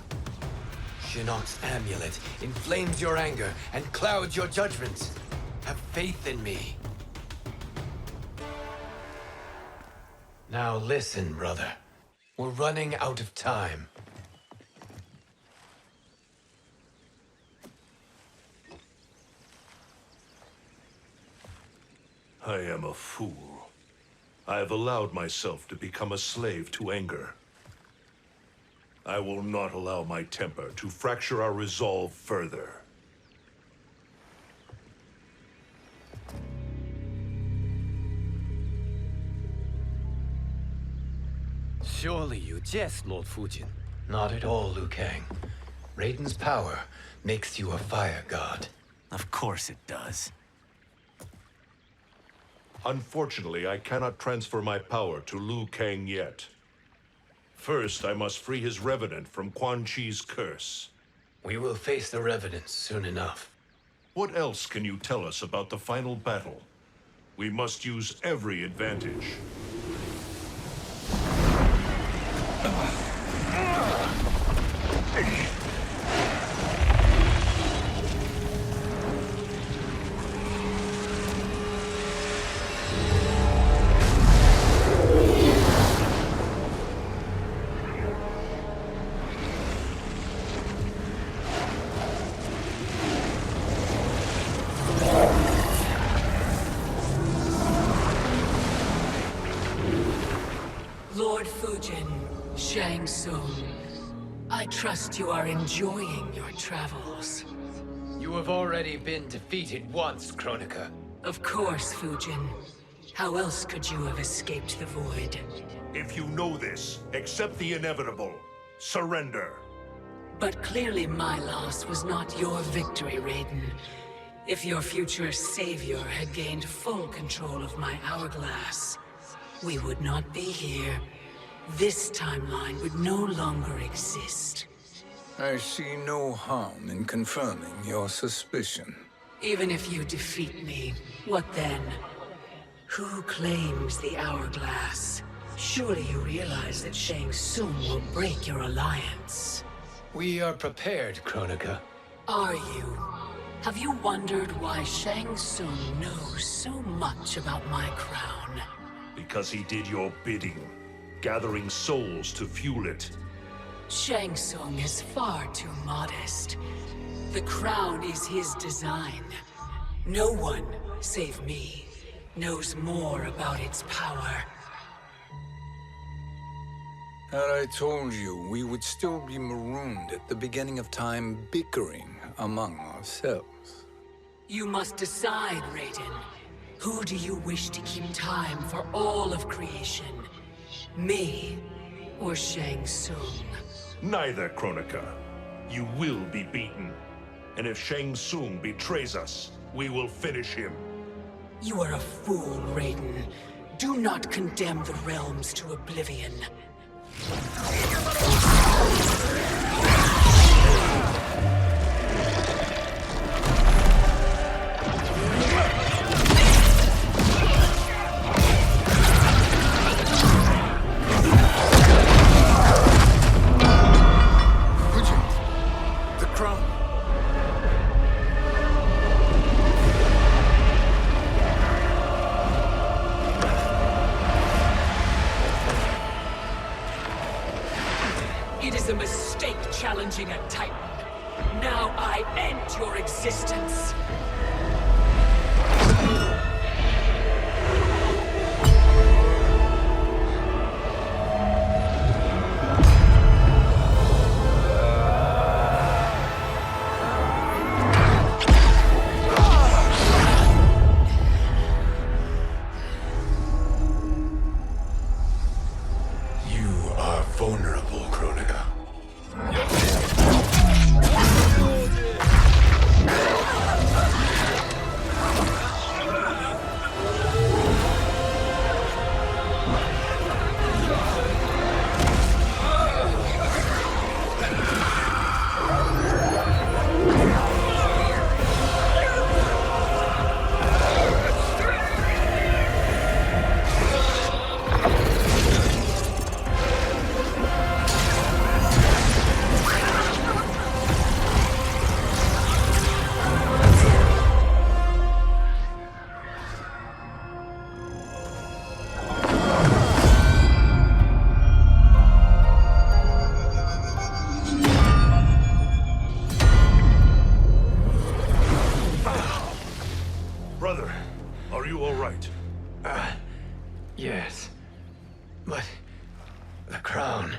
Shinnok's amulet inflames your anger and clouds your judgments. Have faith in me. Now listen, brother. We're running out of time. I am a fool. I have allowed myself to become a slave to anger. I will not allow my temper to fracture our resolve further. Surely you jest, Lord Fujin. Not at all, Liu Kang. Raiden's power makes you a fire god. Of course it does. Unfortunately, I cannot transfer my power to Liu Kang yet. First, I must free his revenant from Quan Chi's curse. We will face the revenant soon enough. What else can you tell us about the final battle? We must use every advantage. Lord Fujin, Shang Tsung, I trust you are enjoying your travels. You have already been defeated once, Kronika. Of course, Fujin. How else could you have escaped the void? If you know this, accept the inevitable. Surrender. But clearly my loss was not your victory, Raiden. If your future savior had gained full control of my hourglass, we would not be here. This timeline would no longer exist. I see no harm in confirming your suspicion. Even if you defeat me, what then? Who claims the hourglass? Surely you realize that Shang Tsung will break your alliance. We are prepared, Kronika. Are you? Have you wondered why Shang Tsung knows so much about my crown? Because he did your bidding, gathering souls to fuel it. Shang Tsung is far too modest. The crown is his design. No one, save me, knows more about its power. Had I told you, we would still be marooned at the beginning of time, bickering among ourselves. You must decide, Raiden. Who do you wish to keep time for all of creation? Me or Shang Tsung? Neither, Kronika. You will be beaten. And if Shang Tsung betrays us, we will finish him. You are a fool, Raiden. Do not condemn the realms to oblivion. a mistake challenging a Titan. Now I end your existence. Vulnerable, Kronika. Brother, are you all right? Yes. But the crown.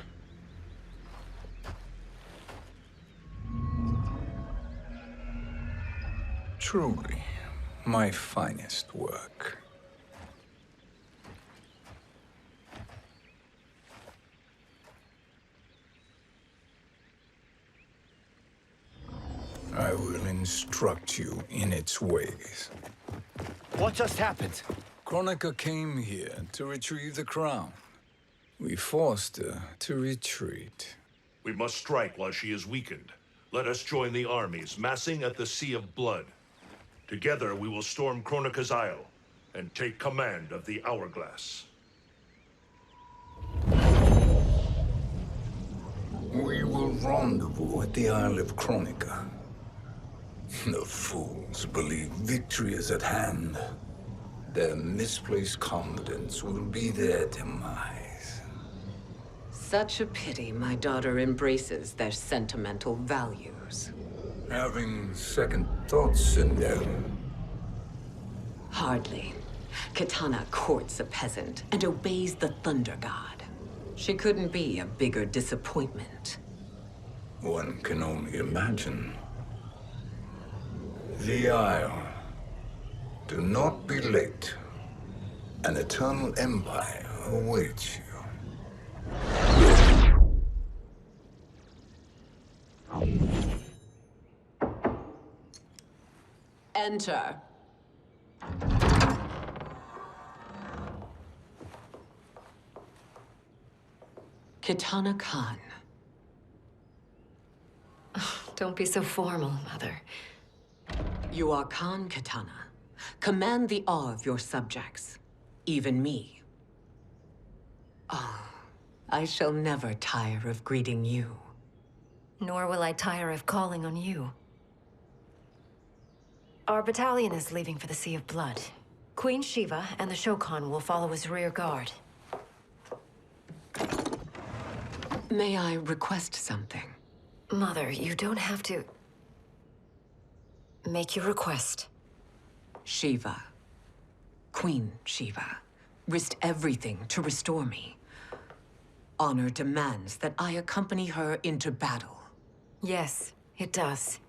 Truly, my finest work. I will instruct you in its ways. What just happened? Kronika came here to retrieve the crown. We forced her to retreat. We must strike while she is weakened. Let us join the armies, massing at the Sea of Blood. Together we will storm Kronika's Isle and take command of the Hourglass. We will rendezvous at the Isle of Kronika. The fools believe victory is at hand. Their misplaced confidence will be their demise. Such a pity my daughter embraces their sentimental values. Having second thoughts in them. Hardly. Kitana courts a peasant and obeys the Thunder God. She couldn't be a bigger disappointment. One can only imagine. The Isle. Do not be late. An eternal empire awaits you. Enter. Kitana Khan. Don't be so formal, Mother. You are Khan Kitana. Command the awe of your subjects, even me. Oh, I shall never tire of greeting you. Nor will I tire of calling on you. Our battalion is leaving for the Sea of Blood. Queen Shiva and the Shokan will follow as rear guard. May I request something? Mother, you don't have to... Make your request. Shiva. Queen Shiva. Risked everything to restore me. Honor demands that I accompany her into battle. Yes, it does.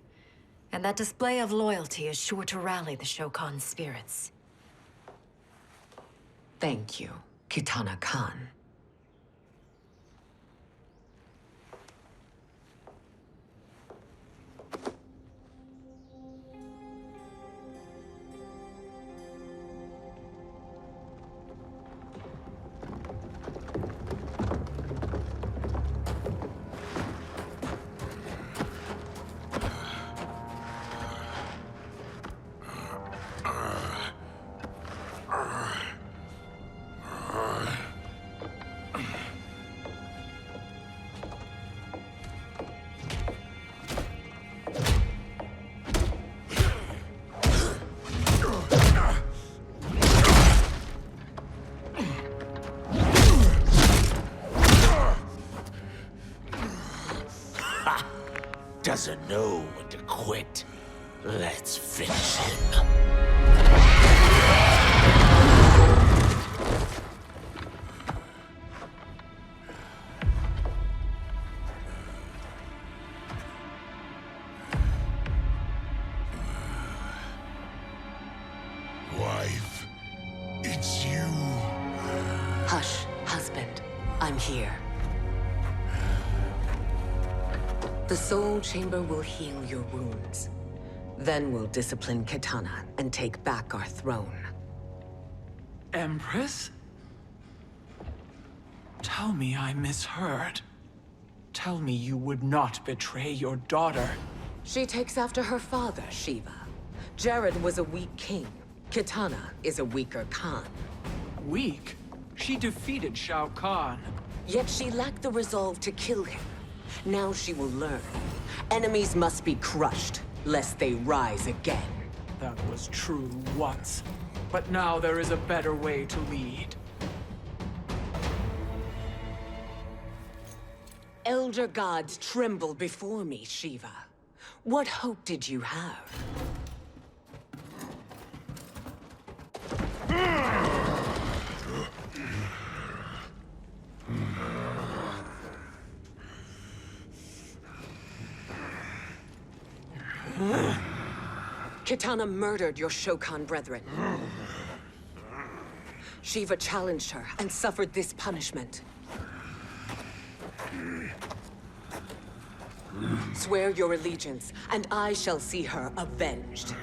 And that display of loyalty is sure to rally the Shokan's spirits. Thank you, Kitana Khan. doesn't know when to quit. Let's finish him. Wife, it's you. Hush, husband. I'm here. The Soul Chamber will heal your wounds. Then we'll discipline Kitana and take back our throne. Empress? Tell me I misheard. Tell me you would not betray your daughter. She takes after her father, Shiva. Jared was a weak king. Kitana is a weaker Khan. Weak? She defeated Shao Kahn. Yet she lacked the resolve to kill him. Now she will learn. Enemies must be crushed, lest they rise again. That was true once. But now there is a better way to lead. Elder gods tremble before me, Shiva. What hope did you have? Kitana murdered your Shokan brethren. Shiva challenged her and suffered this punishment. Swear your allegiance, and I shall see her avenged.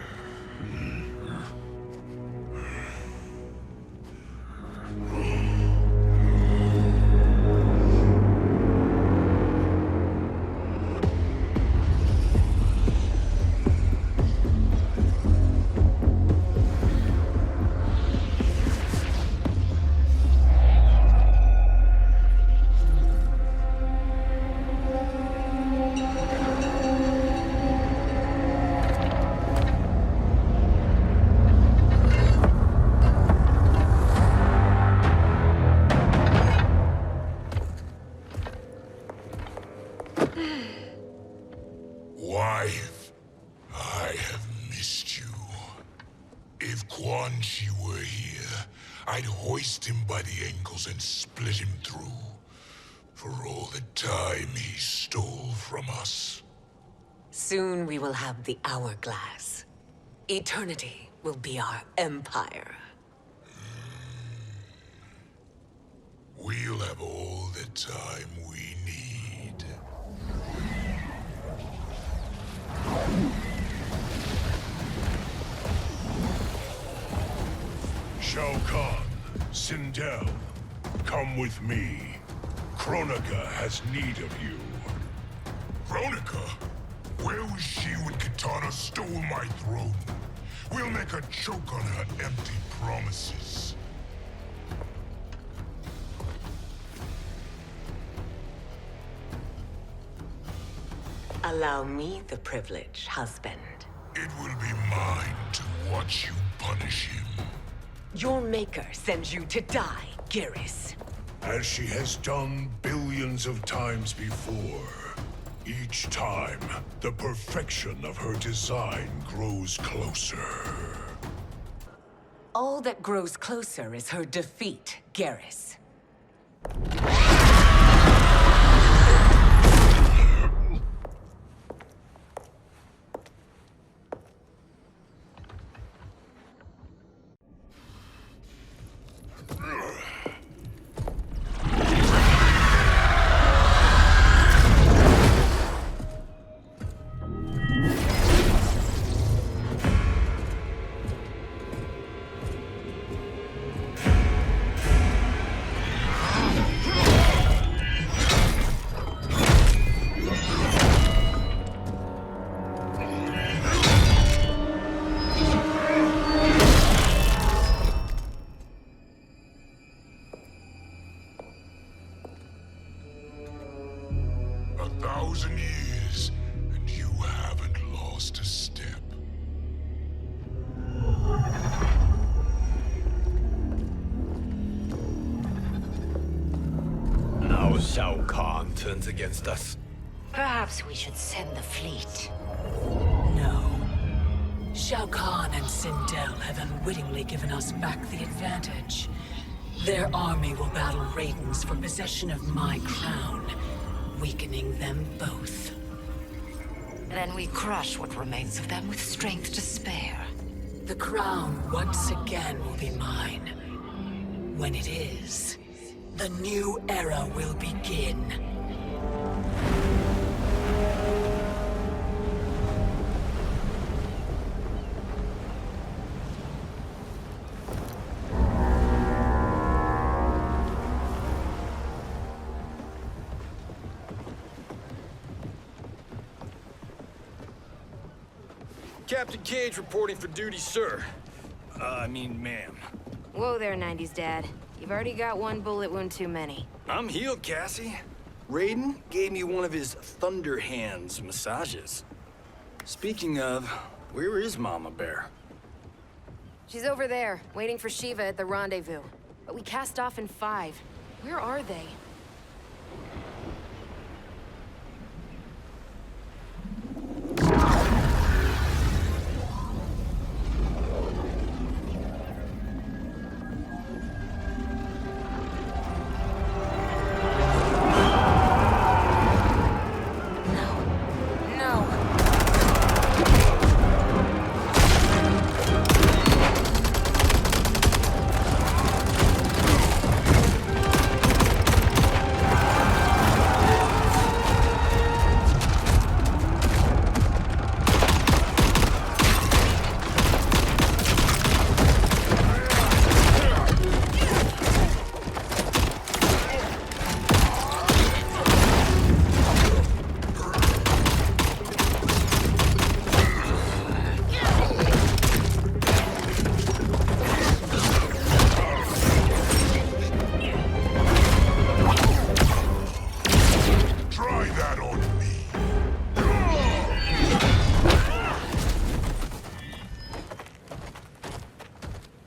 Wife, I have missed you. If Quan Chi were here, I'd hoist him by the ankles and split him through. For all the time he stole from us. Soon we will have the hourglass. Eternity will be our empire. We'll have all the time we need. Shao Kahn, Sindel, come with me. Kronika has need of you. Kronika? Where was she when Kitana stole my throne? We'll make her choke on her empty promises. Allow me the privilege, husband. It will be mine to watch you punish him. Your maker sends you to die, Geras. As she has done billions of times before. Each time, the perfection of her design grows closer. All that grows closer is her defeat, Geras. Years, and you haven't lost a step. Now Shao Kahn turns against us. Perhaps we should send the fleet. No. Shao Kahn and Sindel have unwittingly given us back the advantage. Their army will battle Raidens for possession of my crown, weakening them both. Then we crush what remains of them with strength to spare. The crown once again will be mine. When it is, the new era will begin. Captain Cage reporting for duty, sir. I mean, ma'am. Whoa there, 90s Dad. You've already got one bullet wound too many. I'm healed, Cassie. Raiden gave me one of his Thunder Hands massages. Speaking of, where is Mama Bear? She's over there, waiting for Shiva at the rendezvous. But we cast off in 5. Where are they?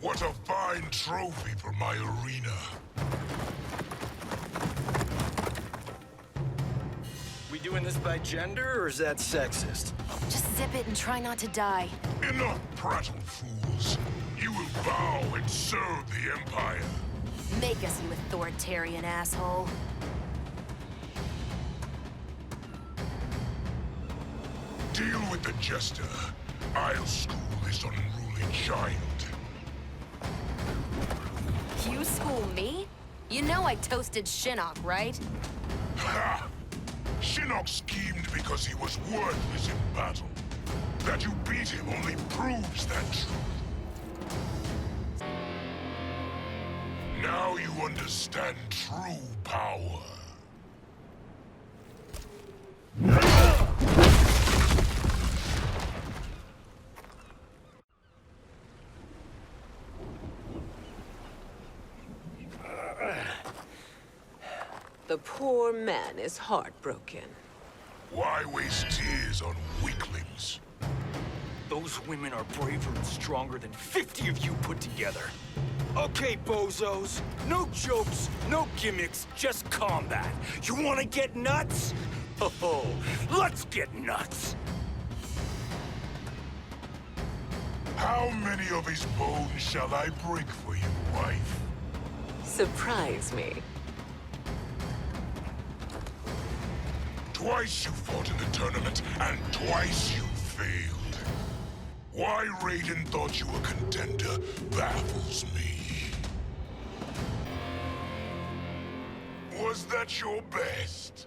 What a fine trophy for my arena. We doing this by gender, or is that sexist? Just zip it and try not to die. Enough prattle, fools. You will bow and serve the Empire. Make us, you authoritarian asshole. Deal with the jester. I'll school this unruly child. You school me? You know I toasted Shinnok, right? Ha! Shinnok schemed because he was worthless in battle. That you beat him only proves that truth. Now you understand true power. The poor man is heartbroken. Why waste tears on weaklings? Those women are braver and stronger than 50 of you put together. Okay, bozos. No jokes, no gimmicks, just combat. You wanna get nuts? Oh, let's get nuts! How many of his bones shall I break for you, wife? Surprise me. Twice you fought in the tournament, and twice you failed. Why Raiden thought you a contender baffles me. Was that your best?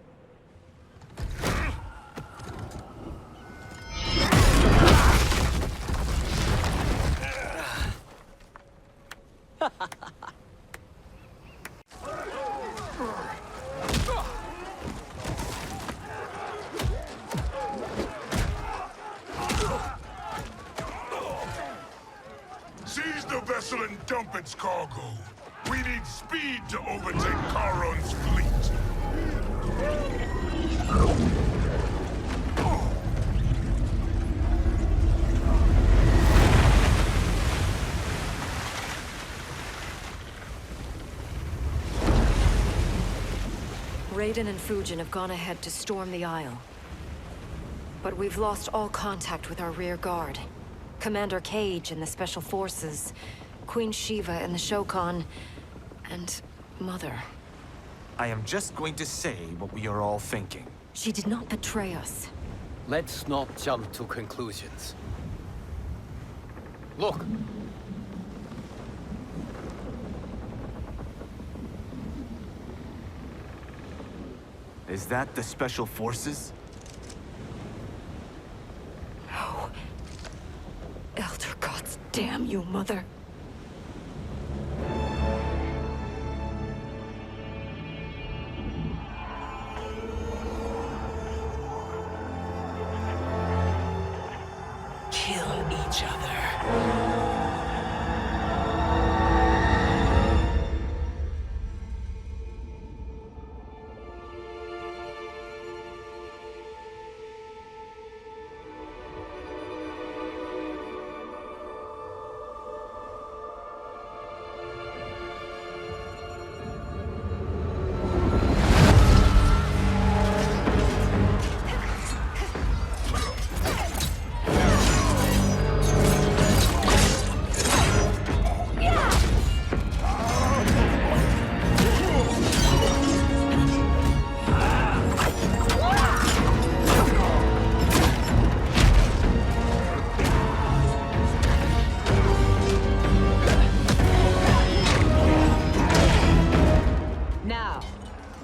Seize the vessel and dump its cargo. We need speed to overtake Charon's fleet. Raiden and Fujin have gone ahead to storm the Isle. But we've lost all contact with our rear guard. Commander Cage and the Special Forces, Queen Shiva and the Shokan, and Mother. I am just going to say what we are all thinking. She did not betray us. Let's not jump to conclusions. Look! Is that the Special Forces? No. Elder gods damn you, Mother. Kill each other.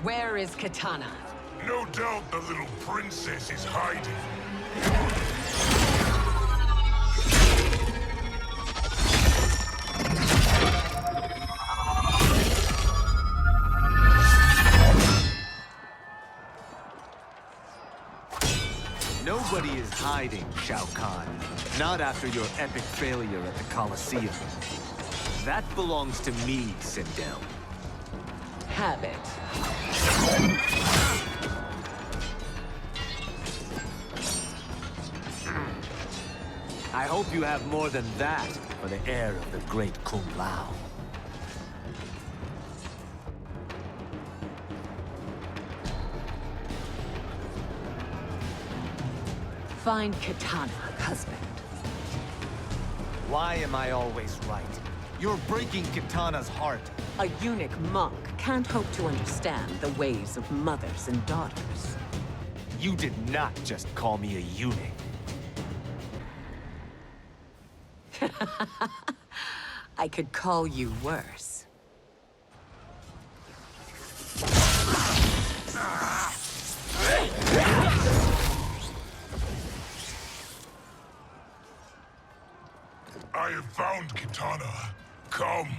Where is Kitana? No doubt the little princess is hiding. Nobody is hiding, Shao Kahn. Not after your epic failure at the Colosseum. That belongs to me, Sindel. Have it. I hope you have more than that for the heir of the great Kung Lao. Find Kitana, husband. Why am I always right? You're breaking Kitana's heart. A eunuch monk can't hope to understand the ways of mothers and daughters. You did not just call me a eunuch. I could call you worse. I have found Kitana. Come.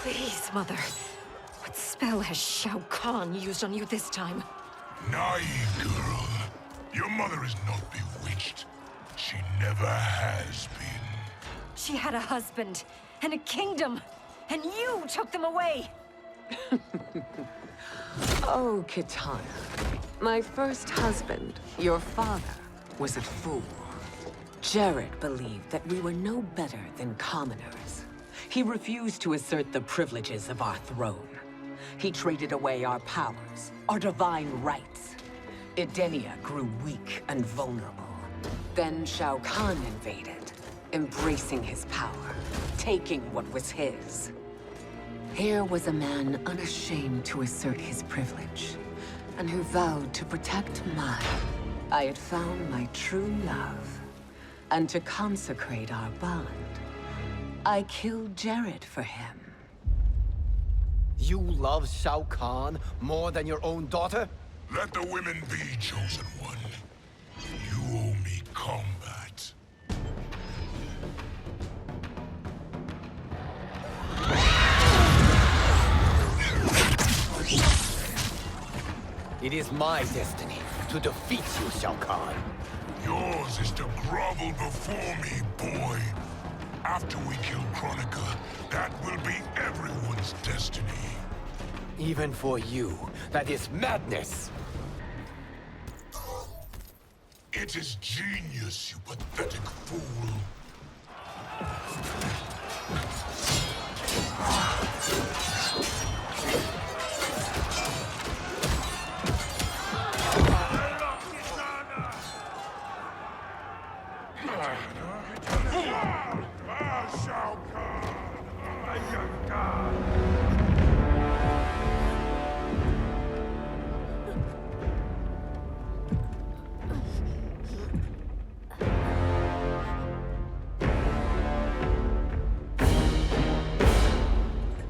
Please, Mother. What spell has Shao Kahn used on you this time? Naive girl. Your mother is not bewitched. She never has been. She had a husband and a kingdom, and you took them away! Oh, Kitana. My first husband, your father, was a fool. Jared believed that we were no better than commoners. He refused to assert the privileges of our throne. He traded away our powers, our divine rights. Edenia grew weak and vulnerable. Then Shao Kahn invaded, embracing his power, taking what was his. Here was a man unashamed to assert his privilege, and who vowed to protect mine. I had found my true love, and to consecrate our bond, I killed Jared for him. You love Shao Kahn more than your own daughter? Let the women be, Chosen One. You owe me combat. It is my destiny to defeat you, Shao Kahn. Yours is to grovel before me, boy. After we kill Kronika, that will be everyone's destiny. Even for you, that is madness! It is genius, you pathetic fool. Shao Kahn!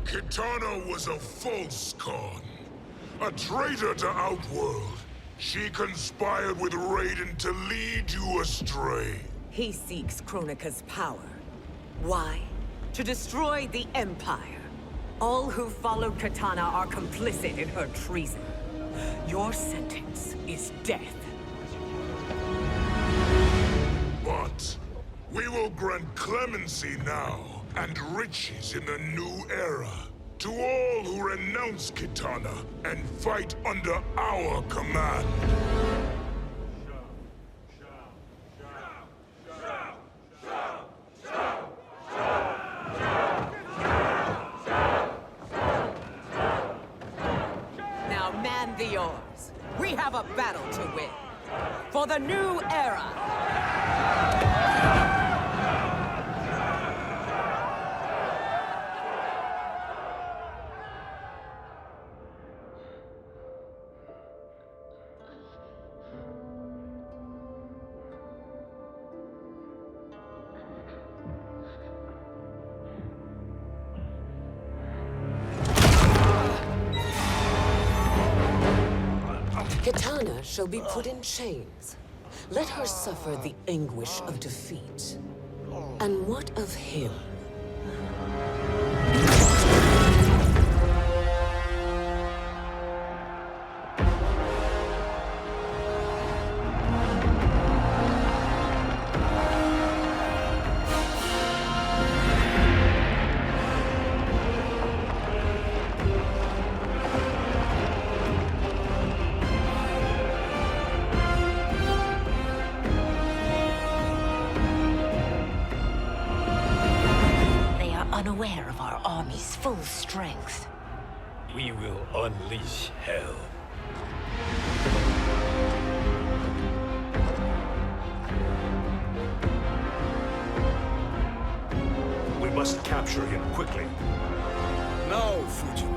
Kitana was a false Khan, a traitor to Outworld. She conspired with Raiden to lead you astray. He seeks Kronika's power. Why? To destroy the Empire. All who followed Kitana are complicit in her treason. Your sentence is death. But we will grant clemency now and riches in the new era to all who renounce Kitana and fight under our command. Now man the oars. We have a battle to win. For the new era. Kitana shall be put in chains. Let her suffer the anguish of defeat. And what of him? Unaware of our army's full strength. We will unleash hell. We must capture him quickly. No, Fujin.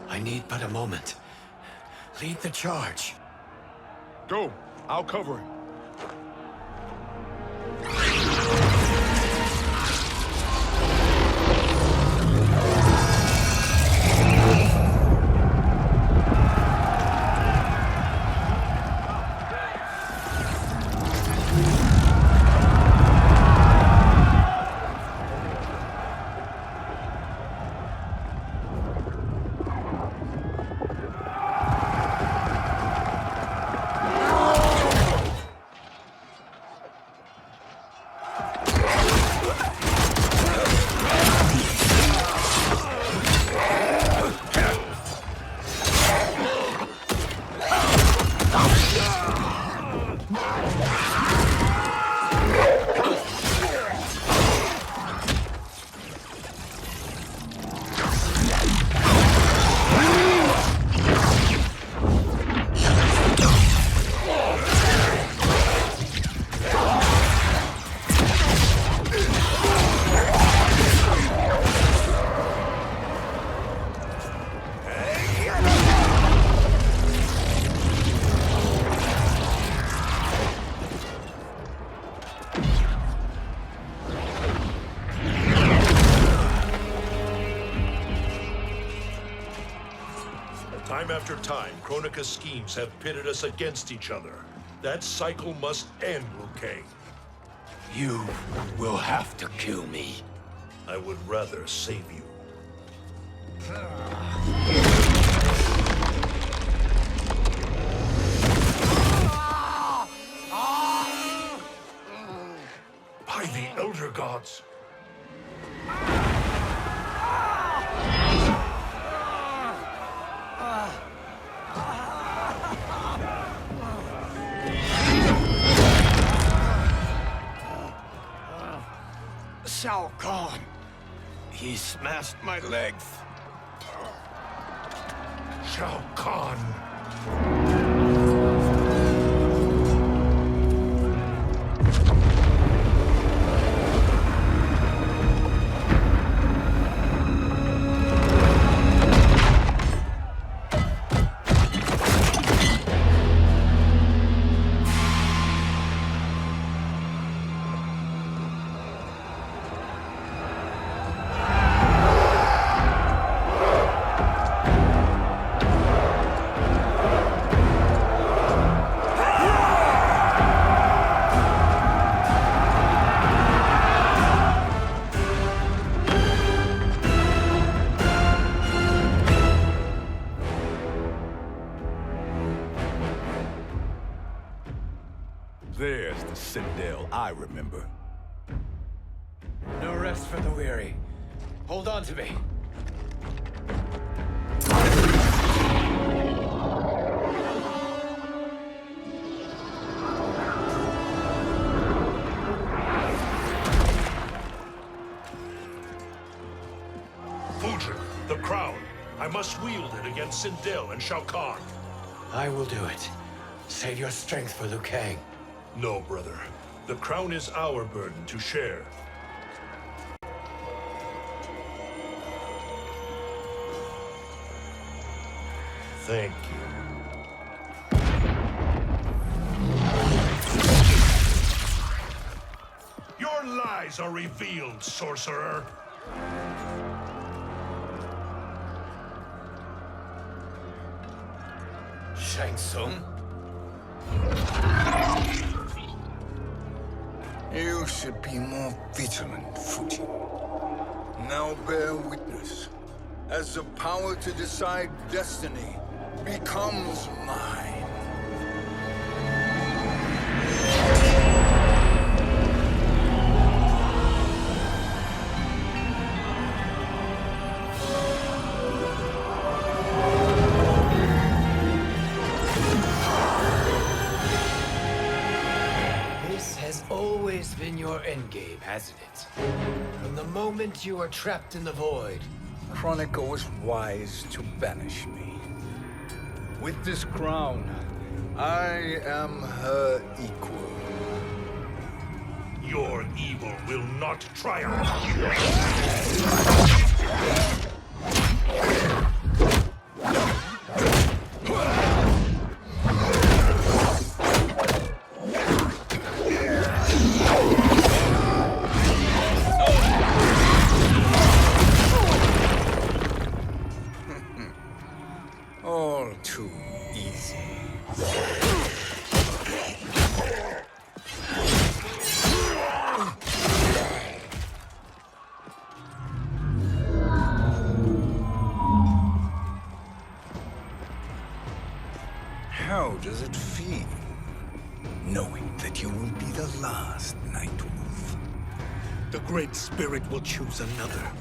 I need but a moment. Lead the charge. Go. I'll cover him. Time after time, Kronika's schemes have pitted us against each other. That cycle must end, Liu Kang. You will have to kill me. I would rather save you. By the Elder Gods! Shao Kahn! He smashed my legs. Shao Kahn! There's the Citadel I remember. No rest for the weary. Hold on to me. Fujin, the crown. I must wield it against Sindel and Shao Kahn. I will do it. Save your strength for Liu Kang. No, brother. The crown is our burden to share. Thank you. Your lies are revealed, sorcerer! Shang Tsung? You should be more vigilant, Fujin. Now bear witness, as the power to decide destiny becomes mine. Always been your endgame, hasn't it? From the moment you were trapped in the void. Kronika was wise to banish me. With this crown, I am her equal. Your evil will not triumph! All too easy. How does it feel, knowing that you will be the last Nightwolf? The Great Spirit will choose another.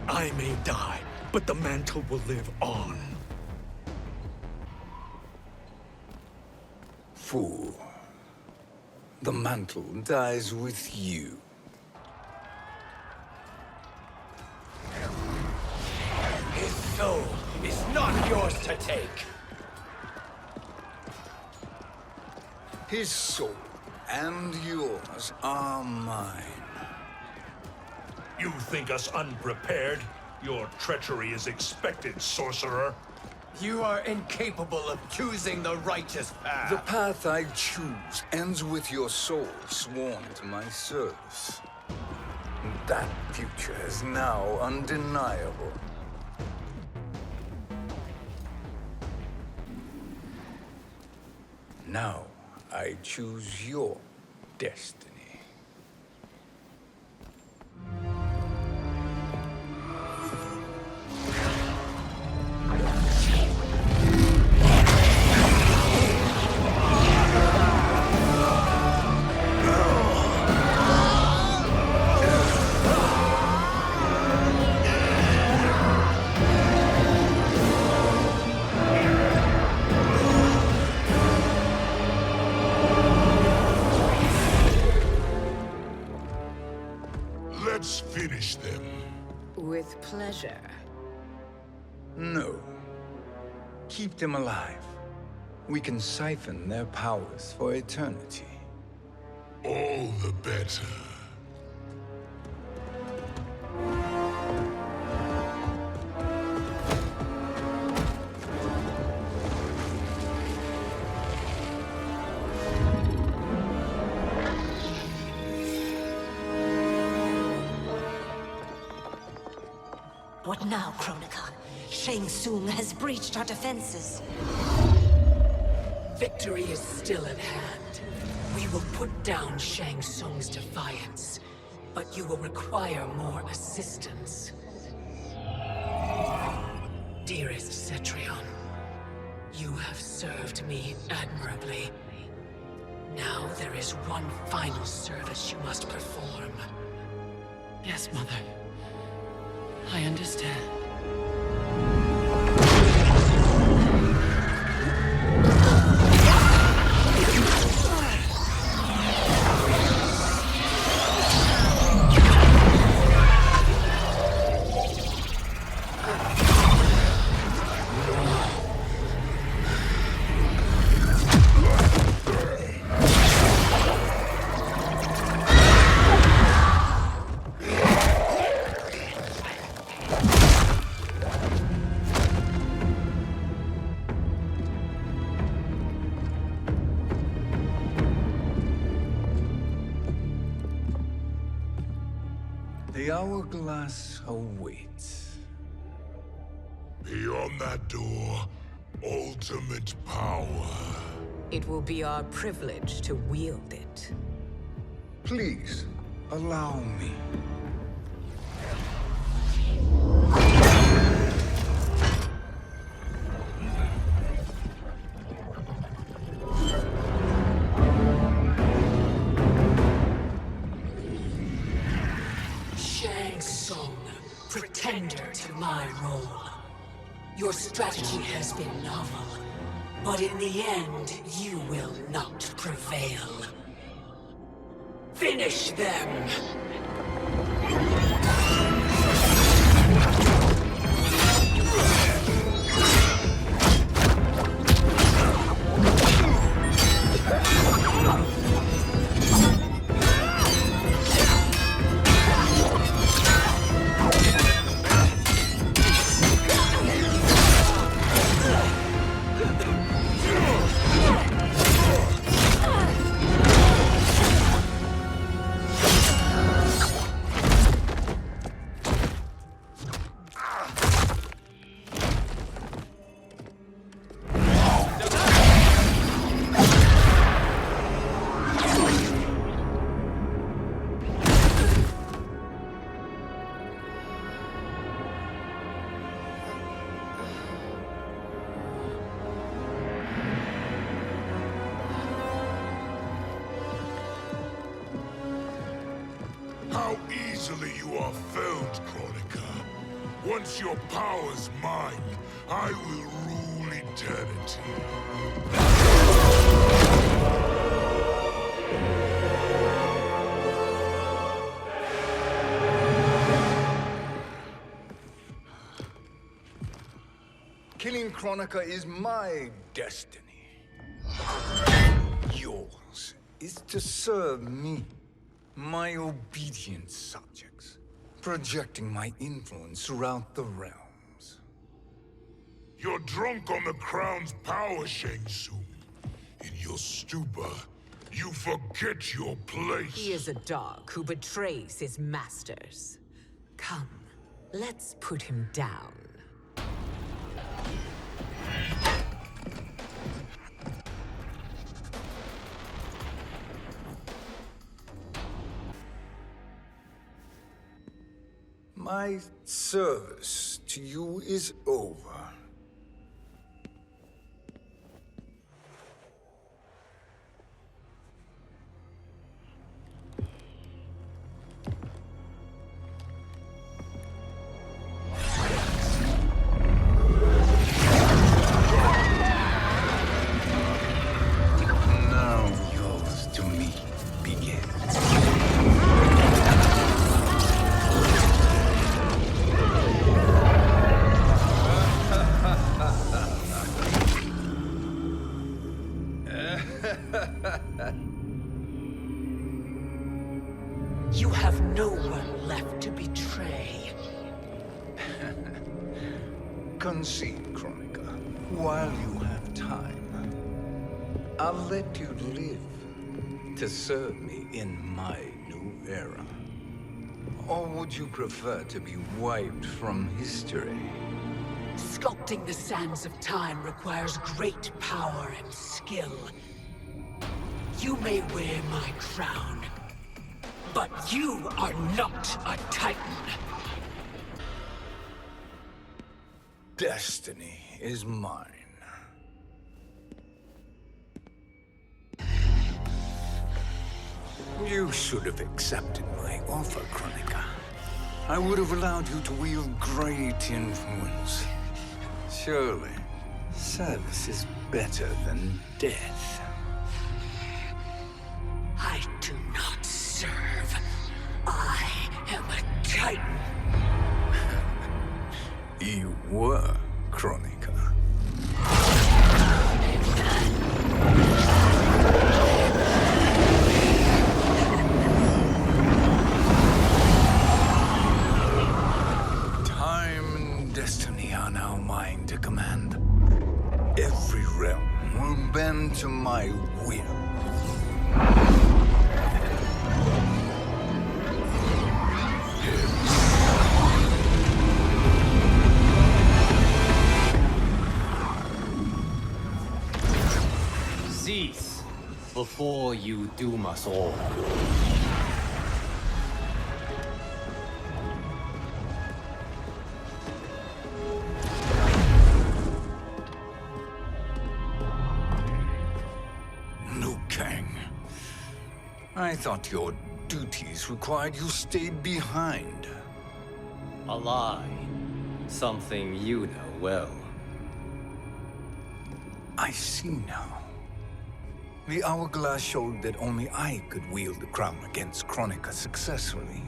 I may die, but the mantle will live on. Fool. The mantle dies with you. His soul is not yours to take. His soul and yours are mine. You think us unprepared? Your treachery is expected, sorcerer. You are incapable of choosing the righteous path. The path I choose ends with your soul sworn to my service. That future is now undeniable. Now, I choose your destiny. Let's finish them. With pleasure. No. Keep them alive. We can siphon their powers for eternity. All the better. What now, Kronika? Shang Tsung has breached our defenses. Victory is still at hand. We will put down Shang Tsung's defiance, but you will require more assistance. Dearest Cetrion, you have served me admirably. Now there is one final service you must perform. Yes, Mother. I understand. The hourglass awaits. Beyond that door, ultimate power. It will be our privilege to wield it. Please, allow me. Shang Tsung, pretender to my role. Your strategy has been novel, but in the end, you will not prevail. Finish them! How easily you are felled, Kronika. Once your power's mine, I will rule eternity. Killing Kronika is my destiny. Yours is to serve me, my obedient subjects, projecting my influence throughout the realms. You're drunk on the crown's power, Shang Tsung. In your stupor, you forget your place. He is a dog who betrays his masters. Come, let's put him down. My service to you is over. Now yours to me begins. You have no one left to betray. Concede, Kronika, while you have time. I'll let you live to serve me in my new era. Or would you prefer to be wiped from history? Sculpting the sands of time requires great power and skill. You may wear my crown, but you are not a Titan. Destiny is mine. You should have accepted my offer, Kronika. I would have allowed you to wield great influence. Surely, service is better than death. I do not serve. I am a Titan. You were, Kronika. Time and destiny are now mine to command. Every realm will bend to my will. Cease, before you doom us all. Liu Kang. I thought your duties required you stayed behind. A lie. Something you know well. I see now. The hourglass showed that only I could wield the crown against Kronika successfully.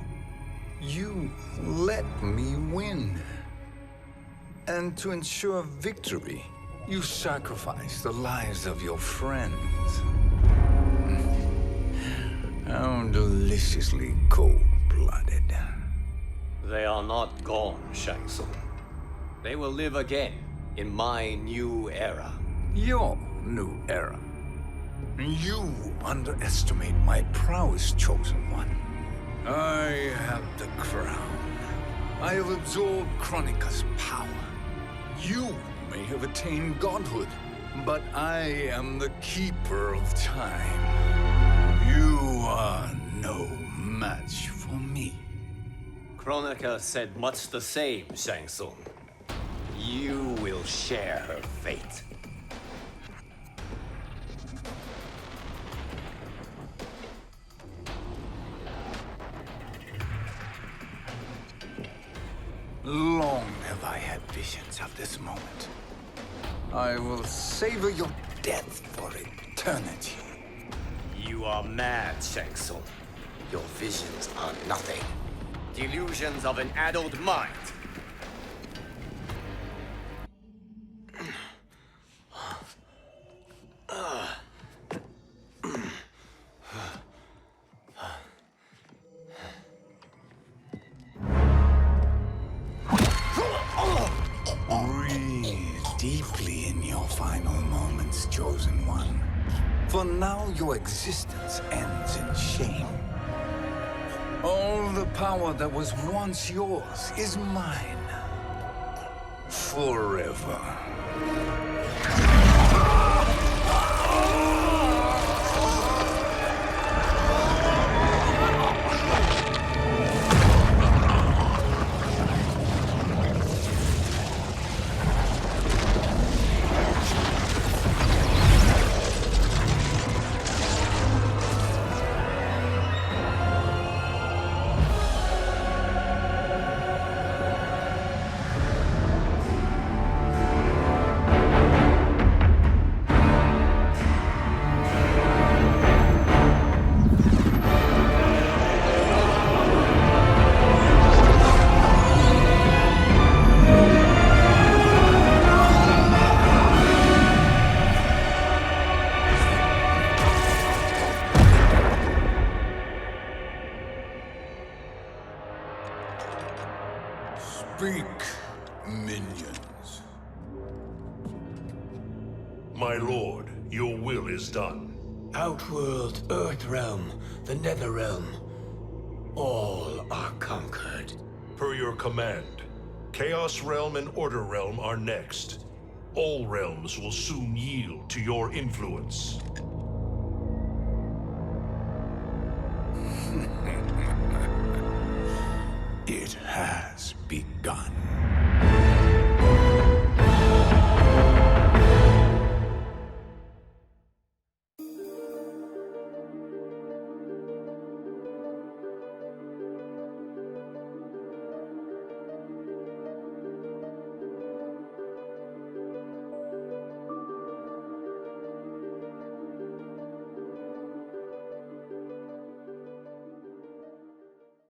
You let me win. And to ensure victory, you sacrificed the lives of your friends. How deliciously cold-blooded. They are not gone, Shang Tsung. They will live again in my new era. Your new era. You underestimate my prowess, Chosen One. I have the crown. I have absorbed Kronika's power. You may have attained godhood, but I am the keeper of time. You are no match for me. Kronika said much the same, Shang Tsung. You will share her fate. Long have I had visions of this moment. I will savor your death for eternity. You are mad, Shang Tsung. Your visions are nothing. Delusions of an addled mind. Breathe deeply in your final moments, Chosen One. For now, your existence ends in shame. All the power that was once yours is mine. Forever. My lord, your will is done. Outworld, Earthrealm, the Netherrealm. All are conquered. Per your command, Chaos Realm and Order Realm are next. All realms will soon yield to your influence.